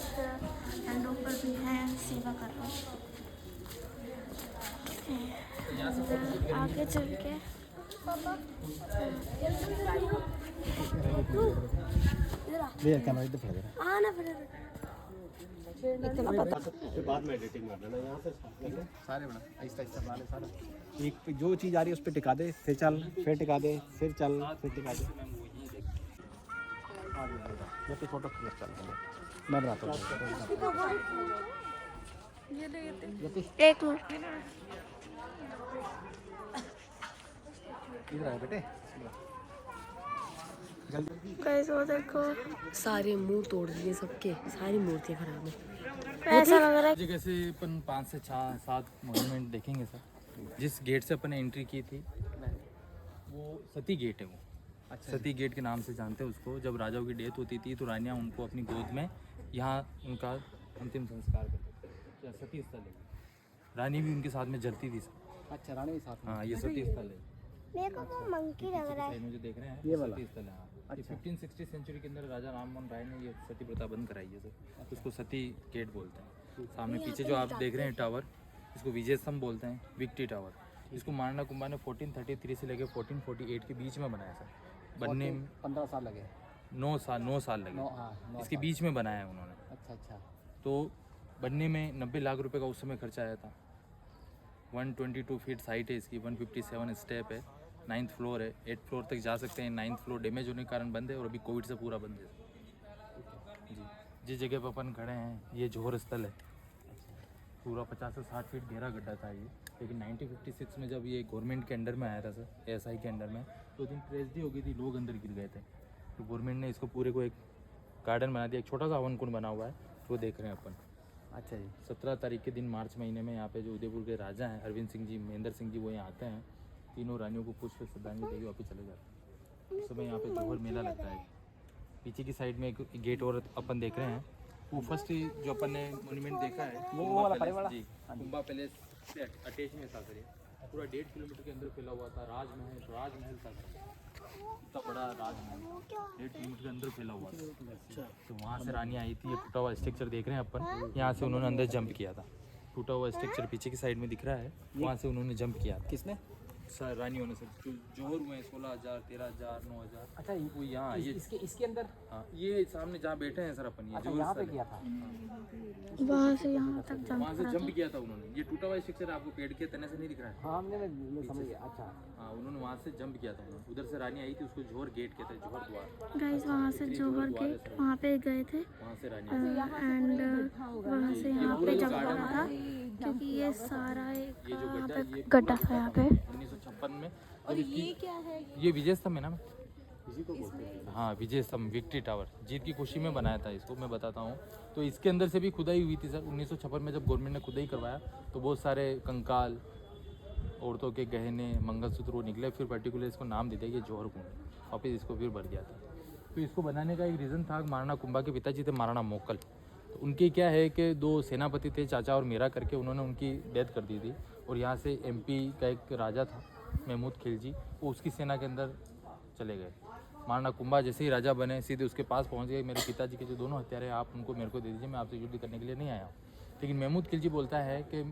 S1: एंड ऊपर भी है, सेवा कर रहा हूँ। आगे चल के
S5: कैमरा इधर पड़ गया।
S1: आना पड़ेगा।
S5: बाद में एडिटिंग कर देना यहाँ से सारे बना ऐसा ऐसा बना ले सारा। एक पे जो चीज़ आ रही है उस पर टिका दे, फिर चल, फिर टिका दे, फिर चल, फिर टिका दे। ये तो फोटो क्लिक चल मैं बनाता हूँ।
S1: एक मिनट
S5: इधर आए बेटे जल्दी।
S1: गाइस वो देखो,
S6: सारे मुंह तोड़ दिए सबके, सारी मूर्तियाँ खराब है।
S1: ऐसा लग रहा है
S2: जगह से अपन 5 से 7 मॉन्यूमेंट देखेंगे सर। जिस गेट से अपन ने एंट्री की थी वो सती गेट है। वो
S5: अच्छा
S2: सती गेट के नाम से जानते हैं उसको। जब राजाओं की डेथ होती थी तो रानियाँ उनको अपनी गोद में यहाँ उनका अंतिम संस्कार करते थे। सती स्थल है। रानी भी उनके साथ में जलती थी सर।
S5: अच्छा रानी भी साथ में।
S2: हाँ, ये सती स्थल है।
S1: मेरे को वो मंकी लग रहा है।
S2: साइड में जो देख रहे हैं
S5: ये वाला?
S2: सती स्थल है। हाँ, ये 1560 सेंचुरी के अंदर राजा राम मोहन राय ने ये सती प्रथा बंद कराई है सर। उसको सती गेट बोलते हैं। सामने पीछे जो आप देख रहे हैं टावर, इसको विजय स्तंभ बोलते हैं, विक्ट्री टावर। इसको मारना कुंभा ने 1433 से लेकर 1448 के बीच में बनाया सर। बनने में
S5: 15 साल लगे।
S2: 9 साल लगे।
S5: हाँ,
S2: इसके बीच में बनाया है उन्होंने।
S5: अच्छा अच्छा।
S2: तो बनने में 90 लाख रुपए का उस समय खर्चा आया था। 122 फीट हाइट है इसकी, 157 स्टेप है, 9th फ्लोर है, 8th फ्लोर तक जा सकते हैं। 9th फ्लोर डैमेज होने के कारण बंद है और अभी कोविड से पूरा बंद है जी। जिस जगह पर अपन खड़े हैं ये जौहर स्थल है। पूरा 50 से 60 फीट गहरा गड्ढा था ये, लेकिन 1956 में जब ये गवर्नमेंट के अंडर में आया था सर, एएसआई के अंडर में, तो दिन ट्रेजेडी हो गई थी, लोग अंदर गिर गए थे। तो गवर्नमेंट ने इसको पूरे को एक गार्डन बना दिया। एक छोटा सा हवन कुंड बना हुआ है, वो देख रहे हैं अपन।
S5: अच्छा जी।
S2: 17 तारीख के दिन मार्च महीने में यहाँ पे जो उदयपुर के राजा हैं अरविंद सिंह जी, महेंद्र सिंह जी, वो यहाँ आते हैं। तीनों रानियों को पुष्प श्रद्धांजलि देके वापस चले जाते हैं। उस समय यहाँ पे जौहर मेला लगता है। पीछे की साइड में एक गेट और अपन देख रहे हैं। वो फर्स्ट जो अपन ने मोन्यूमेंट देखा है
S5: वो
S2: कुंभा
S5: वाला
S2: पैलेस,
S5: वाला?
S2: जी, कुंभा पैलेस से अटैच में था सर। ये पूरा 1.5 किलोमीटर के अंदर फैला हुआ था। राजमहल था सर, इतना बड़ा राजमहल 1.5 किलोमीटर के अंदर फैला हुआ था। तो वहाँ से रानी आई थी। ये टूटा हुआ स्ट्रक्चर देख रहे हैं अपन, यहाँ से उन्होंने अंदर जंप किया था। टूटा हुआ स्ट्रक्चर पीछे की साइड में दिख रहा है, वहाँ से उन्होंने जंप किया था।
S5: किसने?
S2: सर रानियों ने सर, जो जौहर हुए हैं 16,000, 13,000, 9,000।
S5: अच्छा
S2: वो यहाँ ये
S5: इसके अंदर।
S2: हाँ, ये सामने जहाँ बैठे हैं सर अपन, ये
S5: अच्छा
S2: जौहर
S5: यहाँ पे
S2: स्थल है।
S5: किया था।
S1: वहाँ से यहाँ तक जंप
S2: वहाँ से
S1: करा
S2: जंप किया था उन्होंने। ये टूटा हुआ स्ट्रक्चर आपको पेड़ के तने से नहीं दिख रहा है।
S5: हाँ हमने मैं समझ गया। अच्छा
S2: हाँ, उन्होंने वहाँ से जंप किया था उन्होंने। उधर से रानी आई थी, उसको जौहर गेट कहते हैं, जौहर द्वार।
S1: गाइस वहाँ से जौहर गेट वहाँ पे गए थे
S2: वहाँ से रानी आई थी।
S1: एंड वहाँ से यहाँ पे जंप करा था, क्योंकि ये सारा एक
S2: ये जो
S1: यहाँ
S2: गड्ढा
S1: पे
S2: ये
S1: गड्ढा था यहाँ पे।
S2: 1956 में। और ये क्या है? ये विजय स्तंभ है ना।
S5: इसी को बोलते हैं।
S2: हाँ, विजय स्तंभ, विक्ट्री टावर, जीत की खुशी में बनाया था इसको। मैं बताता हूँ, तो इसके अंदर से भी खुदाई हुई थी सर। 1956 में जब गवर्नमेंट ने खुदाई करवाया तो बहुत सारे कंकाल, औरतों के गहने, मंगलसूत्र वो निकले। फिर पर्टिकुलर इसको नाम दे दिया कि जौहर कुंड। वापिस इसको फिर भर दिया था। तो इसको बनाने का एक रीज़न था, महाराणा कुंभा के पिताजी थे महाराणा मोकल। तो उनके क्या है कि 2 सेनापति थे, चाचा और मेरा करके, उन्होंने उनकी डेथ कर दी थी। और यहाँ से MP का एक राजा था महमूद खिलजी, वो उसकी सेना के अंदर चले गए। महाराणा कुंभा जैसे ही राजा बने सीधे उसके पास पहुंच गए, मेरे पिताजी के जो दोनों हत्यारे हैं आप उनको मेरे को दे दीजिए, मैं आपसे युद्ध करने के लिए नहीं आया हूँ। लेकिन महमूद खिलजी बोलता है कि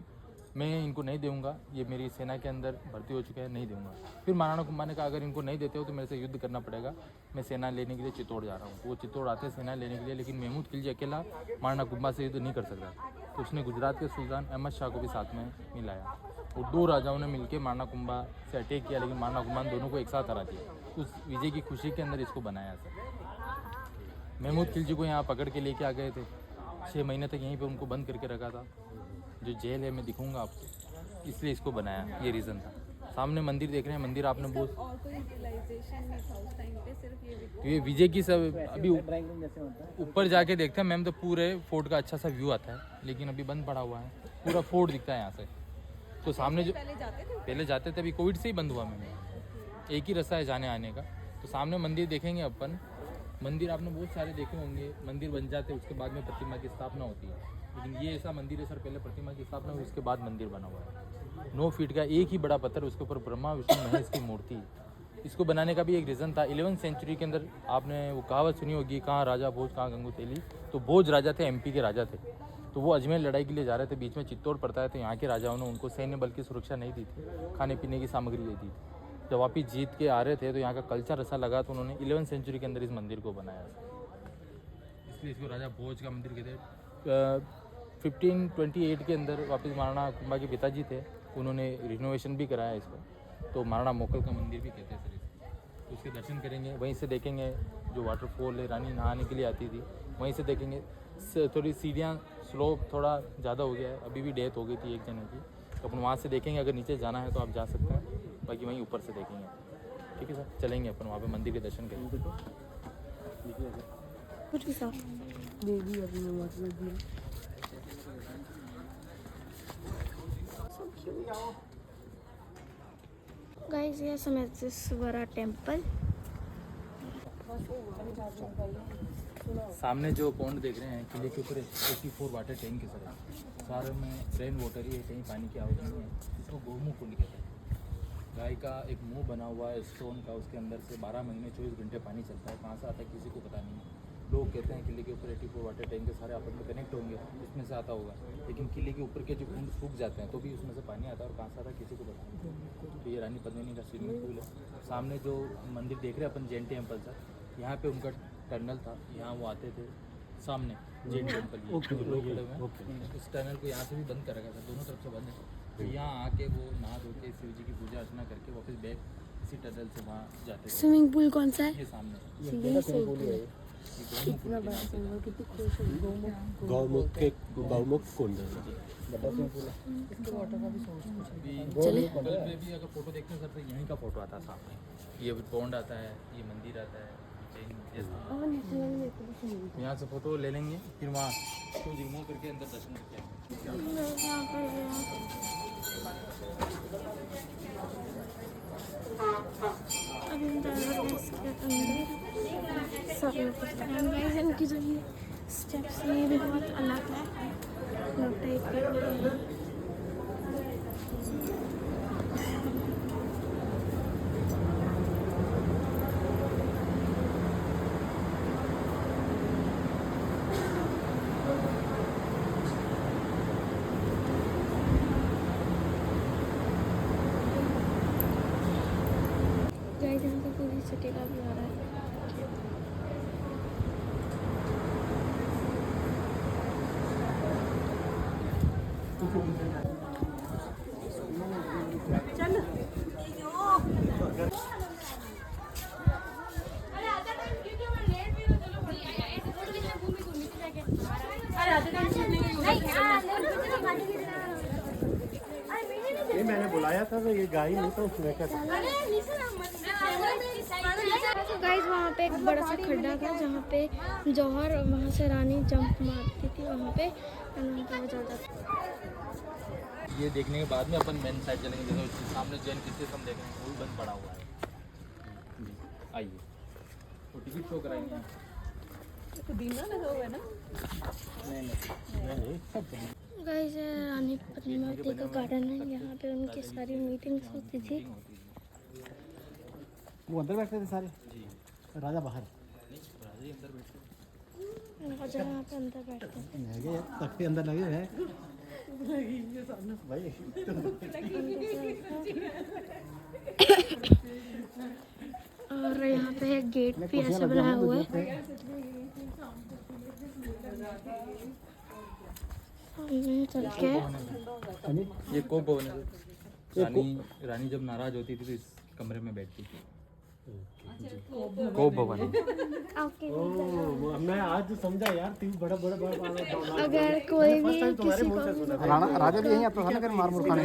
S2: मैं इनको नहीं दूंगा, ये मेरी सेना के अंदर भर्ती हो चुके हैं, नहीं दूंगा। फिर महाराणा कुंभा ने कहा अगर इनको नहीं देते हो तो मेरे से युद्ध करना पड़ेगा, मैं सेना लेने के लिए चित्तौड़ जा रहा हूँ। तो वो चित्तौड़ आते हैं सेना लेने के लिए, लेकिन महमूद खिलजी अकेला महाराणा कुंभा से युद्ध नहीं कर सकता। तो उसने गुजरात के सुल्तान अहमद शाह को भी साथ में मिलाया और 2 राजाओं ने मिलकर महाराणा कुंभा से अटैक किया, लेकिन महाराणा कुंभा ने दोनों को एक साथ हरा दिया। उस विजय की खुशी के अंदर इसको बनाया सर। महमूद खिलजी को यहाँ पकड़ के लेके आ गए थे, 6 महीने तक यहीं पे उनको बंद करके रखा था। जो जेल है मैं दिखाऊंगा आपको, इसलिए इसको बनाया, ये रीज़न था। सामने मंदिर देख रहे हैं, मंदिर आपने बहुत
S6: और कोई यूटिलाइजेशन नहीं था उस टाइम पे, सिर्फ ये
S2: तो ये विजय की सब अभी
S5: ड्राइंग रूम जैसे होता है।
S2: ऊपर जाके देखते हैं मैम, तो पूरे फोर्ट का अच्छा सा व्यू आता है, लेकिन अभी बंद पड़ा हुआ है। पूरा फोर्ट दिखता है यहाँ से। तो सामने जो पहले जाते थे, अभी कोविड से ही बंद हुआ मैंने, एक ही रास्ता है जाने आने का। तो सामने मंदिर देखेंगे अपन, मंदिर आपने बहुत सारे देखे होंगे, मंदिर बन जाते उसके बाद में प्रतिमा की स्थापना होती है, लेकिन ये ऐसा मंदिर है सर, पहले प्रतिमा की स्थापना हुई उसके बाद मंदिर बना हुआ है। 9 फीट का एक ही बड़ा पत्थर, उसके ऊपर ब्रह्मा विष्णु महेश की मूर्ति है। इसको बनाने का भी एक रीज़न था, 11वीं सेंचुरी के अंदर आपने वो कहावत सुनी होगी, कहाँ राजा भोज कहाँ गंगू तेली। तो भोज राजा थे, MP के राजा थे, तो वो अजमेर लड़ाई के लिए जा रहे थे, बीच में चित्तौड़ पड़ता है, तो यहाँ के राजाओं ने उनको सैन्य बल की सुरक्षा नहीं दी थी, खाने पीने की सामग्री दे दी थी। जब वापिस जीत के आ रहे थे तो यहाँ का कल्चर ऐसा लगा, तो उन्होंने 11वीं सेंचुरी के अंदर इस मंदिर को बनाया, इसलिए इसको राजा भोज का मंदिर कहते हैं। 1528 के अंदर वापस महाराणा कुंभा के पिताजी थे, उन्होंने रिनोवेशन भी कराया इसको, तो महाराणा मोकल का मंदिर भी कहते हैं सर इसको। तो उसके दर्शन करेंगे, वहीं से देखेंगे जो वाटरफॉल है, रानी नहाने के लिए आती थी, वहीं से देखेंगे। थोड़ी सीढ़ियाँ स्लोप थोड़ा ज़्यादा हो गया है, अभी भी डेथ हो गई थी एक जने की, तो अपन वहाँ से देखेंगे, अगर नीचे जाना है तो आप जा सकते हैं, बाकी वहीं ऊपर से देखेंगे। ठीक है सर, चलेंगे अपन वहाँ पे मंदिर के दर्शन करेंगे।
S1: कुछ भी साफ
S6: देवी अपनी मतलब दी
S1: Guys, yes, I'm at this Vara temple.
S2: सामने जो पॉन्ड देख रहे हैं, किले के ऊपर 84 वाटर टैंक है सर, सारे में रेन वाटर ही है, कहीं पानी की आवश्यकता नहीं है। इसको गोमुख कुंड कहते हैं। गाय का एक मुंह बना हुआ है स्टोन का, उसके अंदर से 12 महीने 24 घंटे पानी चलता है, कहाँ से आता है किसी को पता नहीं है। लोग कहते हैं किले के ऊपर 84 वाटर टैंक के सारे आपस में कनेक्ट होंगे, इसमें से आता होगा, लेकिन किले के ऊपर के जो कुंड सूख जाते हैं तो भी उसमें से पानी आता है, और कहाँ से आता है किसी को पता नहीं। तो ये रानी पद्मिनी का स्विमिंग पूल है। सामने जो मंदिर देख रहे हैं अपन, जैन टेम्पल सर, यहाँ पे उनका टनल था, यहाँ वो आते थे, सामने जैन टेम्पल लोग खड़े हुए हैं। इस टनल को यहाँ से भी बंद कर रखा था, दोनों तरफ से बंद है, तो यहाँ आके वो नहा धो के शिव जी की पूजा अर्चना करके वापस बैक इसी टनल से वहाँ जाते थे।
S1: स्विमिंग पूल कौन सा है?
S2: ये सामने
S6: इतना बड़ा संगम, कितनी खुश है।
S5: गौमुख कुंड
S6: इसके वाटर का भी सोच
S2: गूगल पे भी अगर फोटो देखते हैं सर, तो यहीं का फोटो आता है सामने, ये पॉन्ड आता है, ये मंदिर आता है, यहाँ से फोटो ले लेंगे, फिर वहाँ तो रिमूव करके अंदर दर्शन करके आएंगे।
S1: अभी हम जा रहे हैं इसके अंदर, सब लोग गाइस, इनकी जो ये स्टेप्स हैं ये भी बहुत अलग है, लोग टाइप के। गाइस, यहाँ पे पूरी सिटी का भी आ रहा है।
S5: ये मैंने बुलाया था तो ये गाय नहीं था, उसमें क्या था?
S1: गाइस, वहाँ पे एक बड़ा सा खड्डा था जहाँ पे जौहर, वहाँ से रानी जंप मारती थी, वहाँ पे हो जाता था।
S2: ये देखने के बाद में अपन मेन साइड चलेंगे, जैसे उसके सामने जैन कीर्तिस्तंभ देख रहे हैं, वो भी बंद पड़ा हुआ है। आइए, तो टिकट शो कराएंगे।
S1: गाइस, रानी पद्मावती का गार्डन है, यहाँ पे उनकी सारी मीटिंग्स होती थी।
S5: वो अंदर बैठते थे सारे, राजा बाहर।
S1: राजा यहाँ पे अंदर बैठते थे।
S5: तख्ते अंदर लगे हुए हैं भाई।
S1: और यहाँ पे एक गेट भी ऐसे बनाया हुआ है, चल के।
S2: ये कोप भवन है, रानी जब नाराज होती थी तो इस कमरे में बैठती थी। कोप भवन।
S5: मैं आज समझा यार, तीन बड़ा
S1: अगर कोई भी किसी को
S5: राजा भी यहीं आता था ना, कर मार मुर खाने।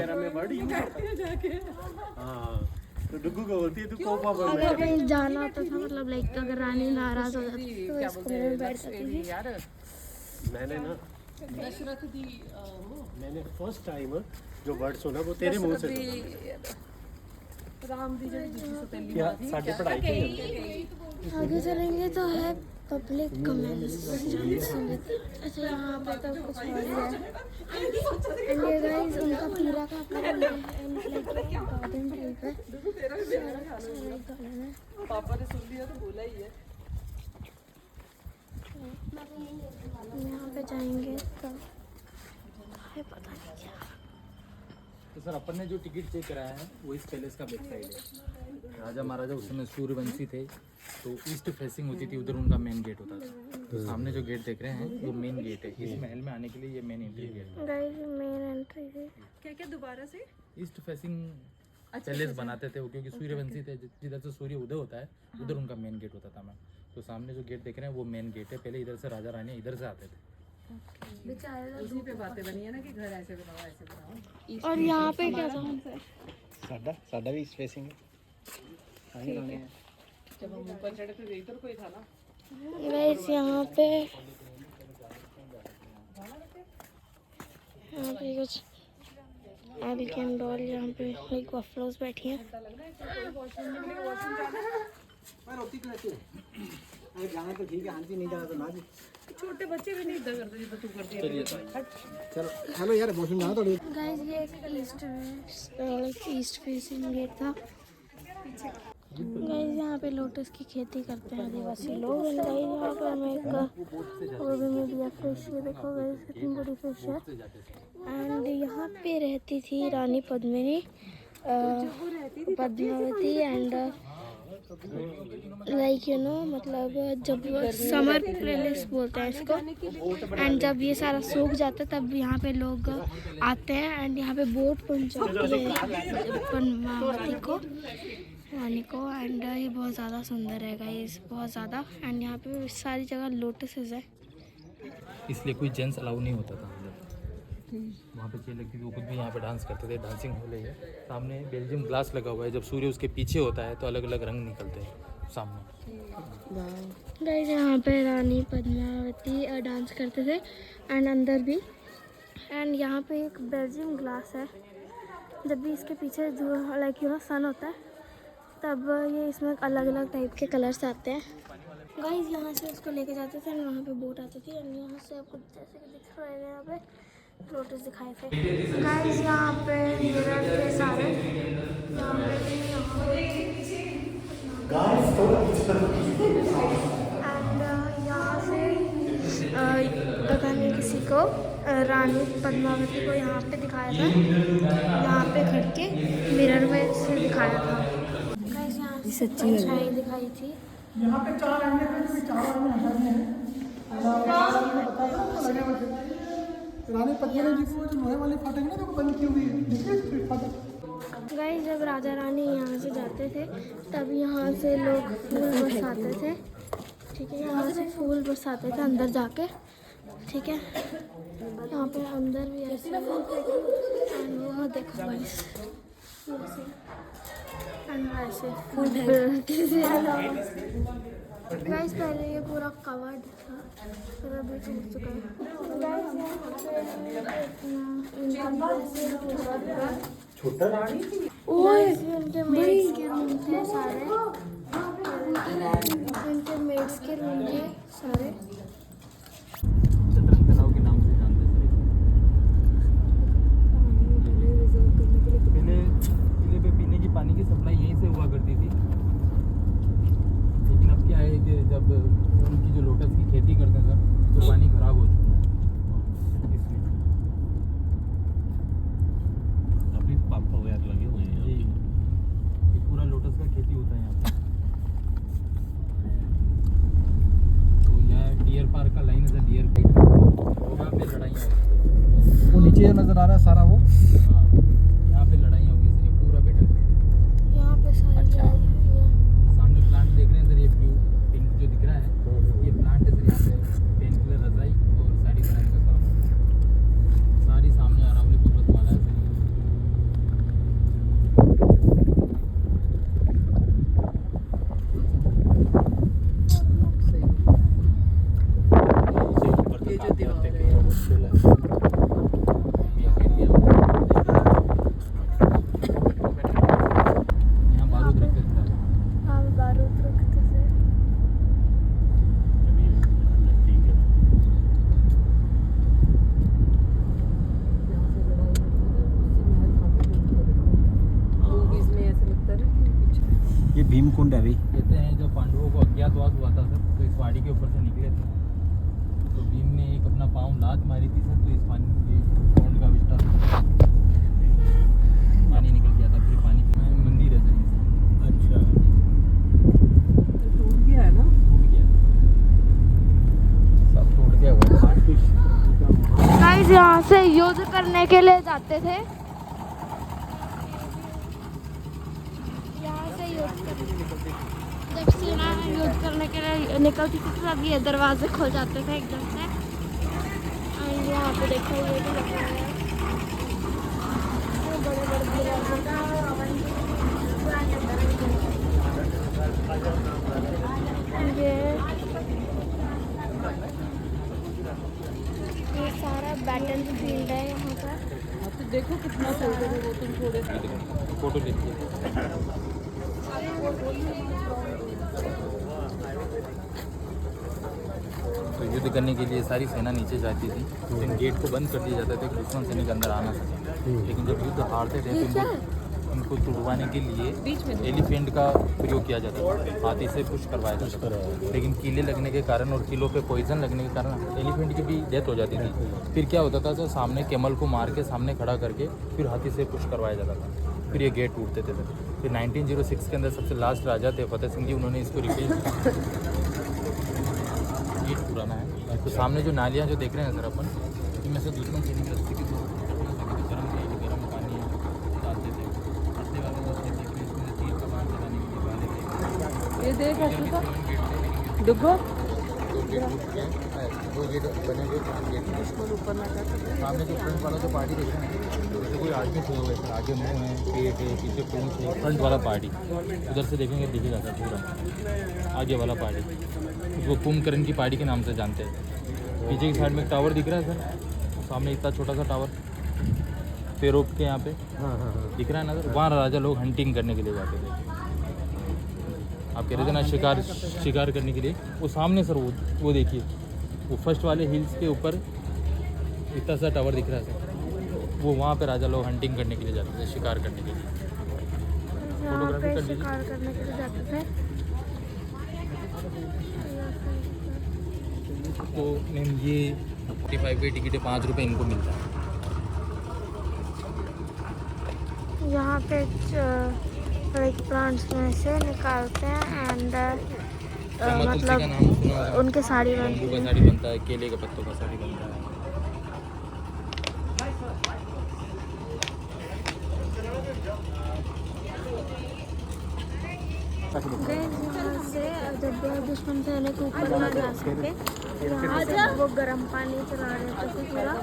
S5: तो डुगू को बोलती है तू कोपा बोल।
S1: अगर कहीं जाना होता था, मतलब लाइक अगर रानी नाराज हो जाती थी तो इस कमरे में बैठ सकती थी।
S5: मैंने ना मैंने फर्स्ट टाइम जो वर्ड सुना वो तेरे मुंह से सुना। क्या साढ़े पढ़ाई की
S1: आगे चलेंगे तो है पब्लिक कमेंट्स। अच्छा यहाँ पे तो कुछ और है। एंड ये गाइस उनका पूरा का पूरा गार्डन टाइप है।
S6: पापा ने सुन लिया तो बोला ही है।
S1: यहाँ पे जाएंगे तो है पता नहीं क्या।
S2: तो सर अपन ने जो टिकट चेक कराया है वो इस पैलेस का बैक साइड है। राजा महाराजा उस समय सूर्यवंशी थे तो ईस्ट फेसिंग होती थी, उधर उनका मेन गेट होता था। तो सामने जो गेट देख रहे हैं वो मेन गेट है। इस महल में आने के लिए ये मेन एंट्री गेट है।
S1: गाइस मेन एंट्री है।
S6: क्या दोबारा से?
S2: ईस्ट फेसिंग पैलेस बनाते थे वो, क्योंकि सूर्यवंशी थे, जिधर से सूर्य उदय होता है उधर उनका मेन गेट होता था। मैम तो सामने जो गेट देख रहे हैं वो मेन गेट है। पहले इधर से राजा रानी इधर से आते थे।
S6: उसी पे बातें बनी है ना कि घर ऐसे बनाओ ऐसे बनाओ।
S1: और यहाँ पे क्या था?
S5: साडा भी स्पेसिंग है।
S6: जब हम ऊपर चढ़े थे इधर कोई था ना।
S1: गाइस यहाँ पे कुछ एलिकन डॉल, यहाँ पे लाइक बफलोस बैठी हैं।
S5: जाना तो ठीक है, हाँ जी, नहीं जाना तो ना जी।
S6: छोटे बच्चे भी नहीं इधर करते जितना तू करती है।
S5: चलो हेलो यार, वॉशरूम जाना थोड़ी।
S1: गाइस ये ईस्ट फेसिंग गेट था। गाइस यहाँ पे लोटस की खेती करते हैं आदिवासी लोग। गाइस यहाँ पे हमें एक वो भी मिल गया फिश। ये देखो गाइस कितनी बड़ी फिश है। एंड यहाँ पे रहती थी Rani Padmavati and like you know, मतलब जब समर पैलेस बोलते हैं इसको। एंड जब ये सारा सूख जाता है तब यहाँ पे लोग आते हैं एंड यहाँ पे बोट पहुँचाती है पद्मावती को, रानी को। एंड ये बहुत ज़्यादा सुंदर है गाइस, बहुत ज़्यादा। एंड यहाँ पे सारी जगह लोटसेस है,
S2: इसलिए कोई जेंट्स अलाउ नहीं होता था अंदर। वहाँ पे चेयर लगती थी, वो खुद भी यहाँ पे डांस करते थे। डांसिंग हॉल है। सामने बेल्जियम ग्लास लगा हुआ है, जब सूर्य उसके पीछे होता है तो अलग अलग रंग निकलते हैं सामने।
S1: गाइस यहाँ पे रानी पद्मावती डांस करते थे एंड अंदर भी। एंड यहाँ पे एक बेल्जियम ग्लास है, जब भी इसके पीछे जो लाइक यू नो सन होता है तब ये इसमें अलग अलग टाइप के कलर्स आते हैं। गाइस यहाँ से उसको लेके जाते थे एंड वहाँ पे बोट आती थी। एंड यहाँ से आपको जैसे कि दिख रहे हैं यहाँ पे लोटस दिखाए थे। गाइस यहाँ पे मिरर थे सारे, यहाँ पे एंड यहाँ से पता नहीं किसी को रानी पद्मावती को यहाँ पे दिखाया था, यहाँ पे खड़ के मिरर में से दिखाया था। गाइस यहाँ से परछाई दिखाई थी।
S7: यहाँ पे 4 अंडे थे, 4 अंडे हटा दिए हैं। रानी पद्मावती जी को जो लोहे वाले फाटक ना जो बंद की हुई है, देखिए फाटक।
S1: गाइस जब राजा रानी यहाँ से जाते थे तब यहाँ से लोग फूल बरसाते थे। ठीक है, यहाँ से फूल बरसाते थे अंदर जाके। ठीक है, यहाँ पे अंदर भी ऐसे वो देखो गाइस, ऐसे फूल बरसाते थे। गाइस पहले ये पूरा कवर्ड था, फिर अभी टूट चुका है। गाइस
S5: छोटा
S1: इनके मेड्स के रूम थे सारे, इनके मेड्स के रूम थे सारे।
S2: चतरंग तालाब के नाम से जानते थे। पहले किले पे पीने की पानी की सप्लाई यहीं से हुआ करती थी, लेकिन अब क्या है कि जब उनकी जो लोटस की खेती करते थे तो पानी खराब हो चुका है, इसलिए
S5: अभी पंप वगैरह लगे हुए हैं।
S2: ये पूरा लोटस का खेती होता है यहाँ पे। तो यहाँ डियर पार्क का लाइन है, डियर पार्क, यहाँ पे लड़ाइयाँ होती
S7: वो नीचे नजर आ रहा है सारा वो।
S2: हैं। हाँ, यहाँ पे लड़ाइयाँ होगी सर, ये पूरा बैठल पे।
S1: यहाँ पे सारी
S2: अच्छा। सामने प्लांट देख रहे हैं सर, ये ब्लू पिंक जो दिख रहा है ये प्लांट है सर। यहाँ पे पेन किलर, रजाई और साड़ी बनाने का काम है। सारी सामने अरावली पर्वतमाला है सर।
S5: ये जो दीवार है कुंड है भाई।
S2: कहते हैं जब पांडवों को अज्ञातवास हुआ था सर, तो इस पहाड़ी के ऊपर से निकले थे, तो भीम ने एक अपना पाँव लात मारी थी सर, तो इस पॉन्ड का आविष्कार हुआ। पानी निकल गया था, फिर पानी में मंदिर है सर।
S5: अच्छा,
S6: टूट गया है ना?
S2: टूट गया, सब टूट गया हुआ है।
S1: गाइस यहाँ से युद्ध करने के लिए जाते थे, यहाँ से युद्ध जब सेना युद्ध करने के लिए निकलती थी तो अब ये दरवाजे खुल जाते थे एकदम से। और यहाँ पे देखो ये भी लगा हुआ है, बड़े बड़े ये सारा बैटल फील्ड है यहाँ पर।
S6: तो देखो कितना सुंदर है वो, तुम थोड़े
S2: फोटो लीजिए। तो युद्ध करने के लिए सारी सेना नीचे जाती थी, तो इन गेट को बंद कर दिया जाता था कि दुश्मन सैनिक अंदर आ ना सके। लेकिन जब युद्ध हारते थे तो उनको तुड़वाने के लिए एलिफेंट का प्रयोग किया जाता था, हाथी से पुश करवाया जाता था। लेकिन कीले लगने के कारण और किलों पे पॉइजन लगने के कारण एलिफेंट की भी डेथ हो जाती थी। फिर क्या होता था सर, सामने कैमल को मार के सामने खड़ा करके फिर हाथी से पुश करवाया जाता था, फिर ये गेट टूटते थे। फिर 1906 के अंदर सबसे लास्ट राजा थे फतेह सिंह जी, उन्होंने इसको रिपेयर किया। गेट पुराना है, तो सामने जो नालियाँ जो देख रहे हैं सर अपन, इनमें से दुश्मन सैनिक रस्ते की तो गर्म पानी डालते थे। रस्ते वाले रास्ते देख रहे हैं, इसमें तीर कमान चलाने के लिए वाले थे।
S6: ये देख अशोका डुगो
S2: दो गेट बने हुए, गेट
S6: ऊपर ना कर।
S2: सामने जो फ्रंट वाला जो पार्टी देख रहे हैं, जैसे कोई आदमी सोए हुए थे, आगे मुँह है, पेट है, पीछे पूंछ है, फ्रंट वाला पार्टी उधर से देखेंगे दिखेगा सर पूरा आगे वाला पार्टी, उसको कुंभकर्ण की पहाड़ी के नाम से जानते हैं। पीछे की साइड में एक टावर दिख रहा है सर, सामने इतना छोटा सा टावर पेरोप के यहाँ पे दिख रहा है ना सर, वहाँ राजा लोग हंटिंग करने के लिए जाते थे। आप कह रहे थे ना शिकार करने के लिए, वो सामने सर वो देखिए, वो फर्स्ट वाले हिल्स के ऊपर इतना सा टावर दिख रहा है सर, वो वहाँ पे राजा लोग हंटिंग करने के लिए जाते थे, शिकार करने के लिए। फोटोग्राफी कर लीजिए।
S1: शिकार करने के लिए जाते थे।
S2: तो मैम ये 45 की टिकट है, 5 रुपये इनको मिलता है।
S1: यहाँ पे प्लांट्स में से निकालते हैं एंड
S2: तुलसी का नाम सुना होगा,
S1: उनके साड़ी
S2: बम्बू
S1: बनती
S2: का
S1: है।
S2: साड़ी बनता है, केले के पत्तों का साड़ी बनता है।
S1: यहाँ से जब दुश्मन सैनिक के ऊपर ना जा सके, यहाँ से वो गर्म पानी चला रहे थे पूरा।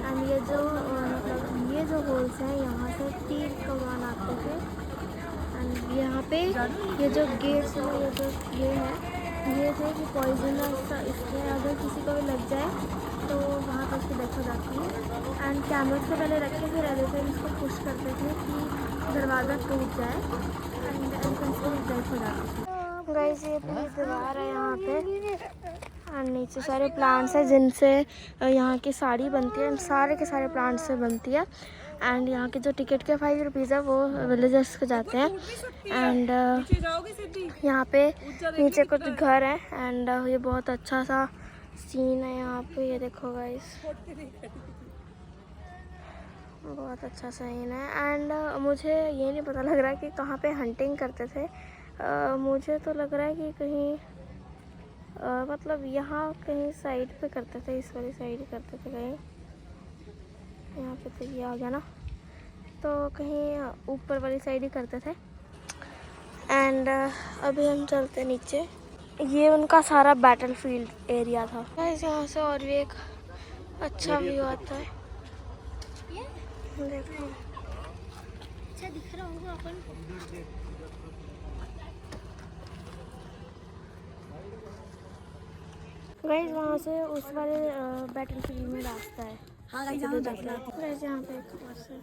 S1: एंड ये जो मतलब ये जो होल्स हैं, यहाँ से तीर कमान आते थे। एंड यहाँ पे ये जो गेट्स हैं, ये जो ये थे कि पॉइजनस, इसमें अगर किसी को भी लग जाए तो वहाँ पर उसकी डेथ हो जाती है। एंड कैमल्स को पहले रख के फिर एलिफेंट्स को पुश करते थे कि दरवाज़ा टूट जाए एंड एलिफेंट्स को डेथ हो जाती थी। गाइस ये पूरी दीवार है यहाँ पे, और नीचे सारे प्लांट्स हैं जिनसे यहाँ की साड़ी बनती है, सारे के सारे प्लांट्स से बनती है। एंड यहाँ के जो टिकट के 5 रुपीज़ है वो विलेजर्स को जाते हैं। एंड यहाँ पे नीचे कुछ घर है एंड ये बहुत अच्छा सा सीन है यहाँ पे, ये देखो गाइस, बहुत अच्छा सीन है। एंड मुझे ये नहीं पता लग रहा कि कहाँ पे हंटिंग करते थे। मुझे तो लग रहा है कि कहीं मतलब यहाँ कहीं साइड पे करते थे, इस वाली साइड करते थे कहीं, यहाँ पे तो ये आ गया ना, तो कहीं ऊपर वाली साइड ही करते थे। एंड अभी हम चलते नीचे, ये उनका सारा बैटल फील्ड एरिया था। यहाँ से और भी एक अच्छा व्यू आता है, देखो अच्छा दिख रहा होगा अपन। गाइस वहाँ से उस वाले बैटल फील्ड में रास्ता है। हाँ गाइस यहाँ पे एक बस है,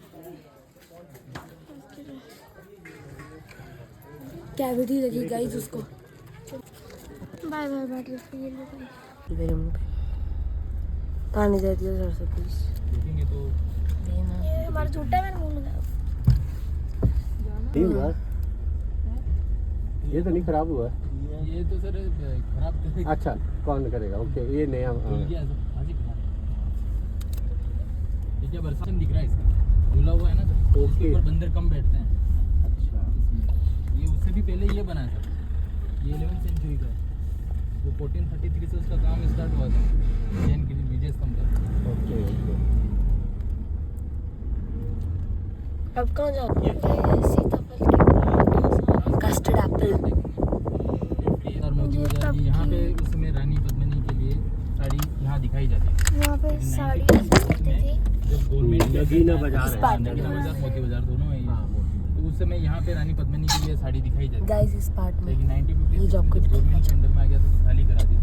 S6: कैविटी लगी गाइस उसको।
S1: Bye bye battlefield.
S6: मेरे मुंह पे पानी दे दिया सर से प्लीज।
S2: देखेंगे तो
S1: ये हमारा झूठा मेरे मुंह में
S5: ठीक है ये तो नहीं खराब हुआ है।
S2: ये तो सर खराब करेगा।
S5: अच्छा कौन करेगा? ओके ये नया
S2: खुल गया सर, आज ही खुला है। ये क्या बरसात दिख रहा है इसका, खुला हुआ है ना सर, तो उसके ऊपर बंदर कम बैठते हैं।
S5: अच्छा
S2: इसमें ये उससे भी पहले ये बना है सर, ये 11th सेंचुरी का है। वो 1433 से उसका काम स्टार्ट हुआ था जैन के विजय स्तंभ का।
S5: Okay okay.
S6: अब कहाँ जाओगे?
S1: सीताफल की
S6: कस्टर्ड एप्पल।
S2: और मोती बाजार की यहाँ पे उस समय रानी पद्मिनी के लिए साड़ी यहाँ दिखाई जाती है।
S1: यहाँ पे साड़ियाँ सस्ती थी।
S2: जब गवर्नमेंट
S5: नगीना बाजार है।
S2: नगीना बाजार मोती बाजार दोनों है यहाँ। तो उस समय यहाँ पे रानी पद्मिनी के लिए साड़ी दिखाई जाती है।
S6: गाइस इस पार्ट में
S2: लेकिन 1950
S6: ये जॉब को
S2: गवर्नमेंट के अंडर में आ गया तो खाली करा दी थी।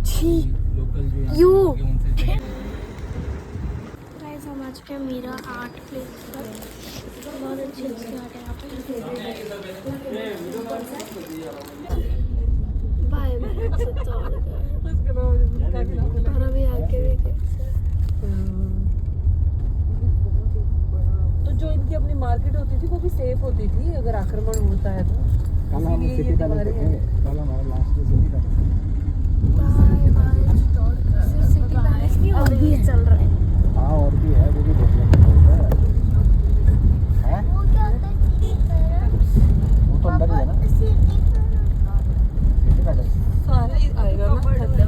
S6: छी
S2: लोकल जो यहाँ
S6: यू।
S2: के लोग हैं, उनसे जगह
S1: गाइस हम आ चुके हैं मीरा आर्ट प्लेस पर। बहुत अच्छी आर्ट है यहाँ पे। बाय बाय और अभी आगे भी
S6: तो जो इनकी अपनी मार्केट होती थी वो भी सेफ होती थी अगर आक्रमण होता है तो।
S5: कल हम
S6: इसीलिए
S5: सिटी
S6: ये
S5: पैलेस
S6: दीवारें
S5: देखेंगे। कल हमारा last day city palace.
S1: City palace नहीं अभी चल रहा है।
S5: हाँ और भी है, वो भी देखने को मिलता है। हैं? वो तो अंदर ही है ना सिटी पैलेस।
S6: सारा ही आएगा ना ठंडा।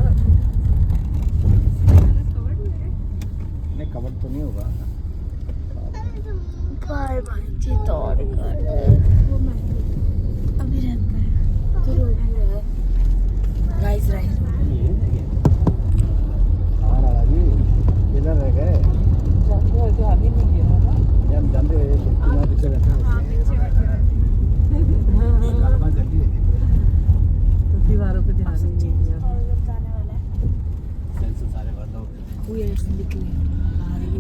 S5: नहीं कवर तो नहीं होगा।
S1: बाय बाय चित्तौड़गढ़ अभी रहता है
S6: राइस राइस
S5: हाँ राणा जी किधर रह गए?
S6: जाते हो तो आगे नहीं गया ना।
S5: ये हम जानते हैं तुम्हारे पीछे बैठा है। गलबा जल्दी है।
S6: तो दीवारों पे ध्यान नहीं दिया।
S1: जाने वाला है।
S5: सेंसर सारे बंद हो गए।
S6: वो ये निकले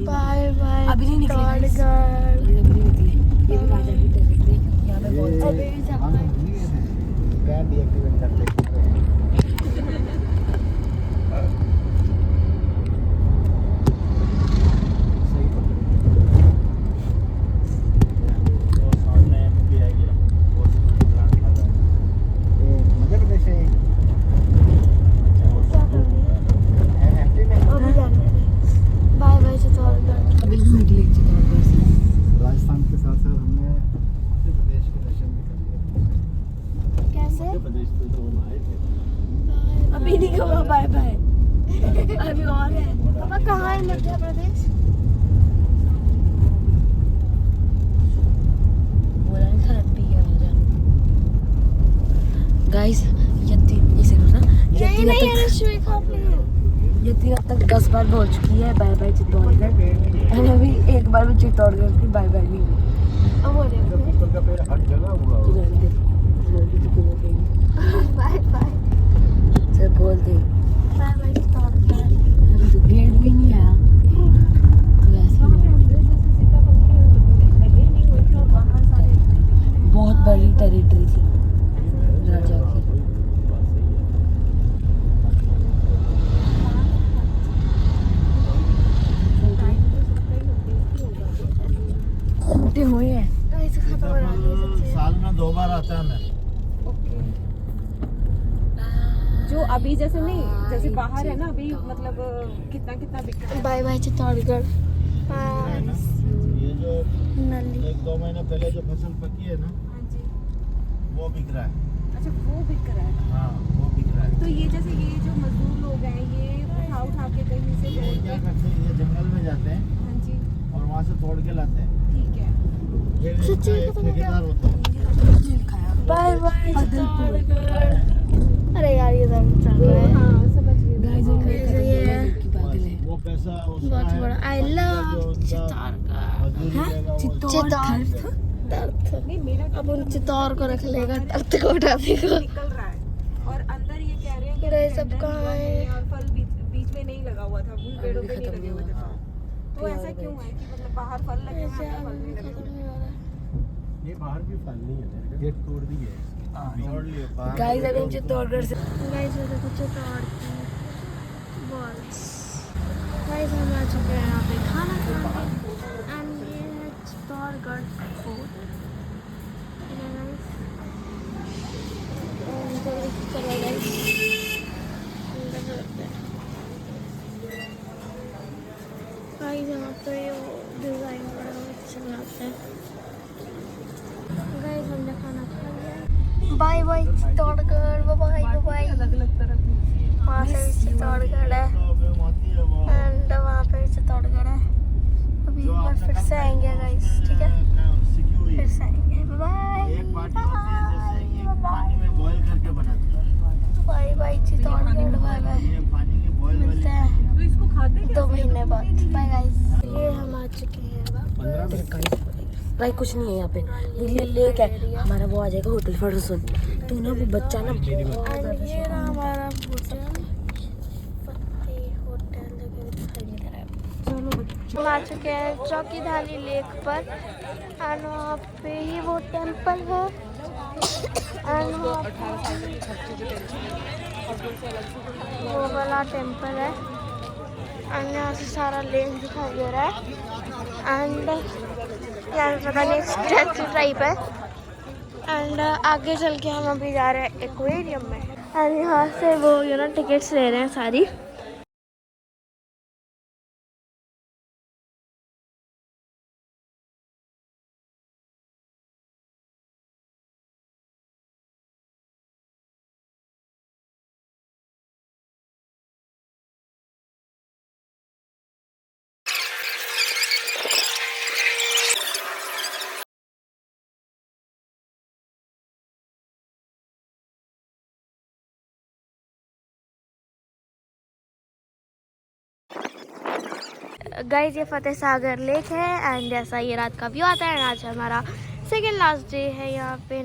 S1: बाय बाय
S6: अभी नहीं निकले guys।
S1: चित्तौड़गढ़।
S6: अभी नहीं निकले। ये भी राजा भी देख सकते हैं यहाँ पे बहुत
S5: ये
S1: अभी जब
S5: हम तो भूल गए थे। पैर डीएक्टिवेट कर लेते हैं। सही पकड़। वो सामने भी आएगी। वो प्लांट लगा है। ये मध्य प्रदेश है।
S1: क्या कर रही है?
S5: एमपी में।
S1: अभी जाने वाले। Bye bye Chittorgarh.
S6: अभी नहीं निकले चित्तौड़गढ़ से।
S5: राजस्थान के साथ साथ हमने मध्य प्रदेश के दर्शन भी कर लिए।
S1: कैसे?
S5: मध्य प्रदेश से तो हम आए थे।
S6: अभी नहीं हुआ बाय बाय। अभी और है।
S1: पापा कहाँ है मध्य प्रदेश?
S6: बोला नहीं था एमपी है मुझे। गाइस ये तीन इसे ना ये
S1: नहीं
S6: तीन
S1: नहीं
S6: तक
S1: अनुश्री खा प्लीज।
S6: ये तीन तक 10 बार बोल चुकी है बाय बाय चित्तौड़गढ़। और अभी एक बार भी चित्तौड़गढ़ की बाय बाय नहीं हुई।
S1: अब हो रही है।
S5: पीपल का पेड़ हर जगह हुआ
S6: तो रहने दे।
S1: बाय बाय
S6: सर बोल दे।
S1: Bye bye Chittorgarh.
S6: अभी तो गेट भी नहीं आया तो ऐसे ही बहुत बड़ी टेरिटरी थी राजा की। छोटे हुए हैं
S1: गाइस खत्म हो रहा है सबसे।
S5: साल में 2 बार आता है मैं।
S8: जो अभी जैसे नहीं जैसे बाहर है ना अभी मतलब कितना कितना बिक रहा है।
S1: Bye bye Chittorgarh. बाय
S5: ये जो
S1: नली।
S5: 1-2 महीने पहले जो फसल पकी है ना
S8: हाँ जी।
S5: वो बिक रहा है।
S8: अच्छा वो बिक रहा है।
S5: हाँ वो बिक रहा है।
S8: तो ये जैसे ये जो मजदूर लोग हैं ये उठा के कहीं से
S5: ये
S8: तोड़
S5: क्या
S8: के।
S5: करते हैं, ये जंगल में जाते हैं
S8: हाँ जी
S5: और वहाँ से तोड़ के लाते हैं।
S8: ठीक है।
S5: ये
S1: सच्ची
S5: एक
S1: खत्म हो गया?
S5: ठेकेदार होता है।
S1: Bye bye Chittorgarh. अरे यार ये सब चल रहा है।
S8: हाँ समझ गई।
S6: गाइस
S1: ये है
S6: की पागल है।
S5: वो पैसा उसका
S1: बहुत
S5: है।
S1: बड़ा। आई लव
S5: जो
S1: चित्तौड़गढ़।
S5: मजदूरी देगा वो
S1: चित्तौड़
S8: नहीं मेरा
S1: अब उन चित्तौड़ को रख लेगा तख्त को उठा देगा।
S8: निकल रहा है और अंदर ये कह रहे हैं कि
S1: अरे
S8: अभी
S1: सब
S8: टेंडर
S1: कहाँ
S8: हुआ
S1: है?
S8: और फल बीच में नहीं लगा हुआ था फूल पेड़ों पे नहीं
S6: खत्म
S8: लगे
S6: नहीं
S8: हुए थे।
S5: हाँ।
S8: तो ऐसा क्यों है कि मतलब बाहर फल लगे हैं
S1: ऐसे
S8: अंदर
S1: आगे
S8: फल नहीं लगे
S1: खत्म
S8: हुए?
S1: नहीं हो रहा है।
S5: ये बाहर भी फल नहीं है। गेट तोड़ दिए। तोड़ लिए बाहर।
S6: गाइस अभी हम चित्तौड़गढ़ से
S1: गाइस ये देखो चित्तौड़ की बॉल्स। गाइस हम आ चुके हैं यहाँ पे खाना खाने एंड ये है चित्तौड़गढ़ फोर्ट। चलो गाइस अंदर चलते हैं। गाइस यहाँ पे डिज़ाइन बड़ा अच्छा बनाते हैं। गाइस हमने खाना खा लिया। Bye bye Chittorgarh, bye bye.
S8: अलग अलग तरह की
S1: वहाँ से भी चित्तौड़गढ़ है एंड वहाँ पे भी चित्तौड़गढ़ है। अभी एक बार फिर से आएंगे गाइस, ठीक है, फिर से आएंगे। Bye bye bye Chittorgarh, bye bye, मिलते हैं
S8: तो इसको खाते हैं
S1: 2 महीने बाद। बाय गाइस, ये हम आ चुके हैं।
S6: 15 मिनट भाई कुछ नहीं है यहाँ पे, ये लेक है हमारा, वो आ जाएगा होटल फॉर सुन तो ना वो बच्चा ना
S1: एंड ये रहा हमारा होटल, पत्ते होटल दिखाई नहीं दे रहा है। हम आ चुके हैं चौकीधानी लेक पर एंड वहाँ पे ही वो टेम्पल है एंड वो वाला टेम्पल है एंड यहाँ से सारा लेक दिखाई दे रहा है एंड यहाँ पे पता नहीं स्टैचू टाइप है एंड आगे चल के हम अभी जा रहे हैं एक्वेरियम में एंड यहाँ से वो टिकट्स ले रहे हैं सारी। गाइस ये फतेह सागर लेक है एंड ऐसा ये रात का व्यू आता है। आज हमारा सेकेंड लास्ट डे है यहाँ पे।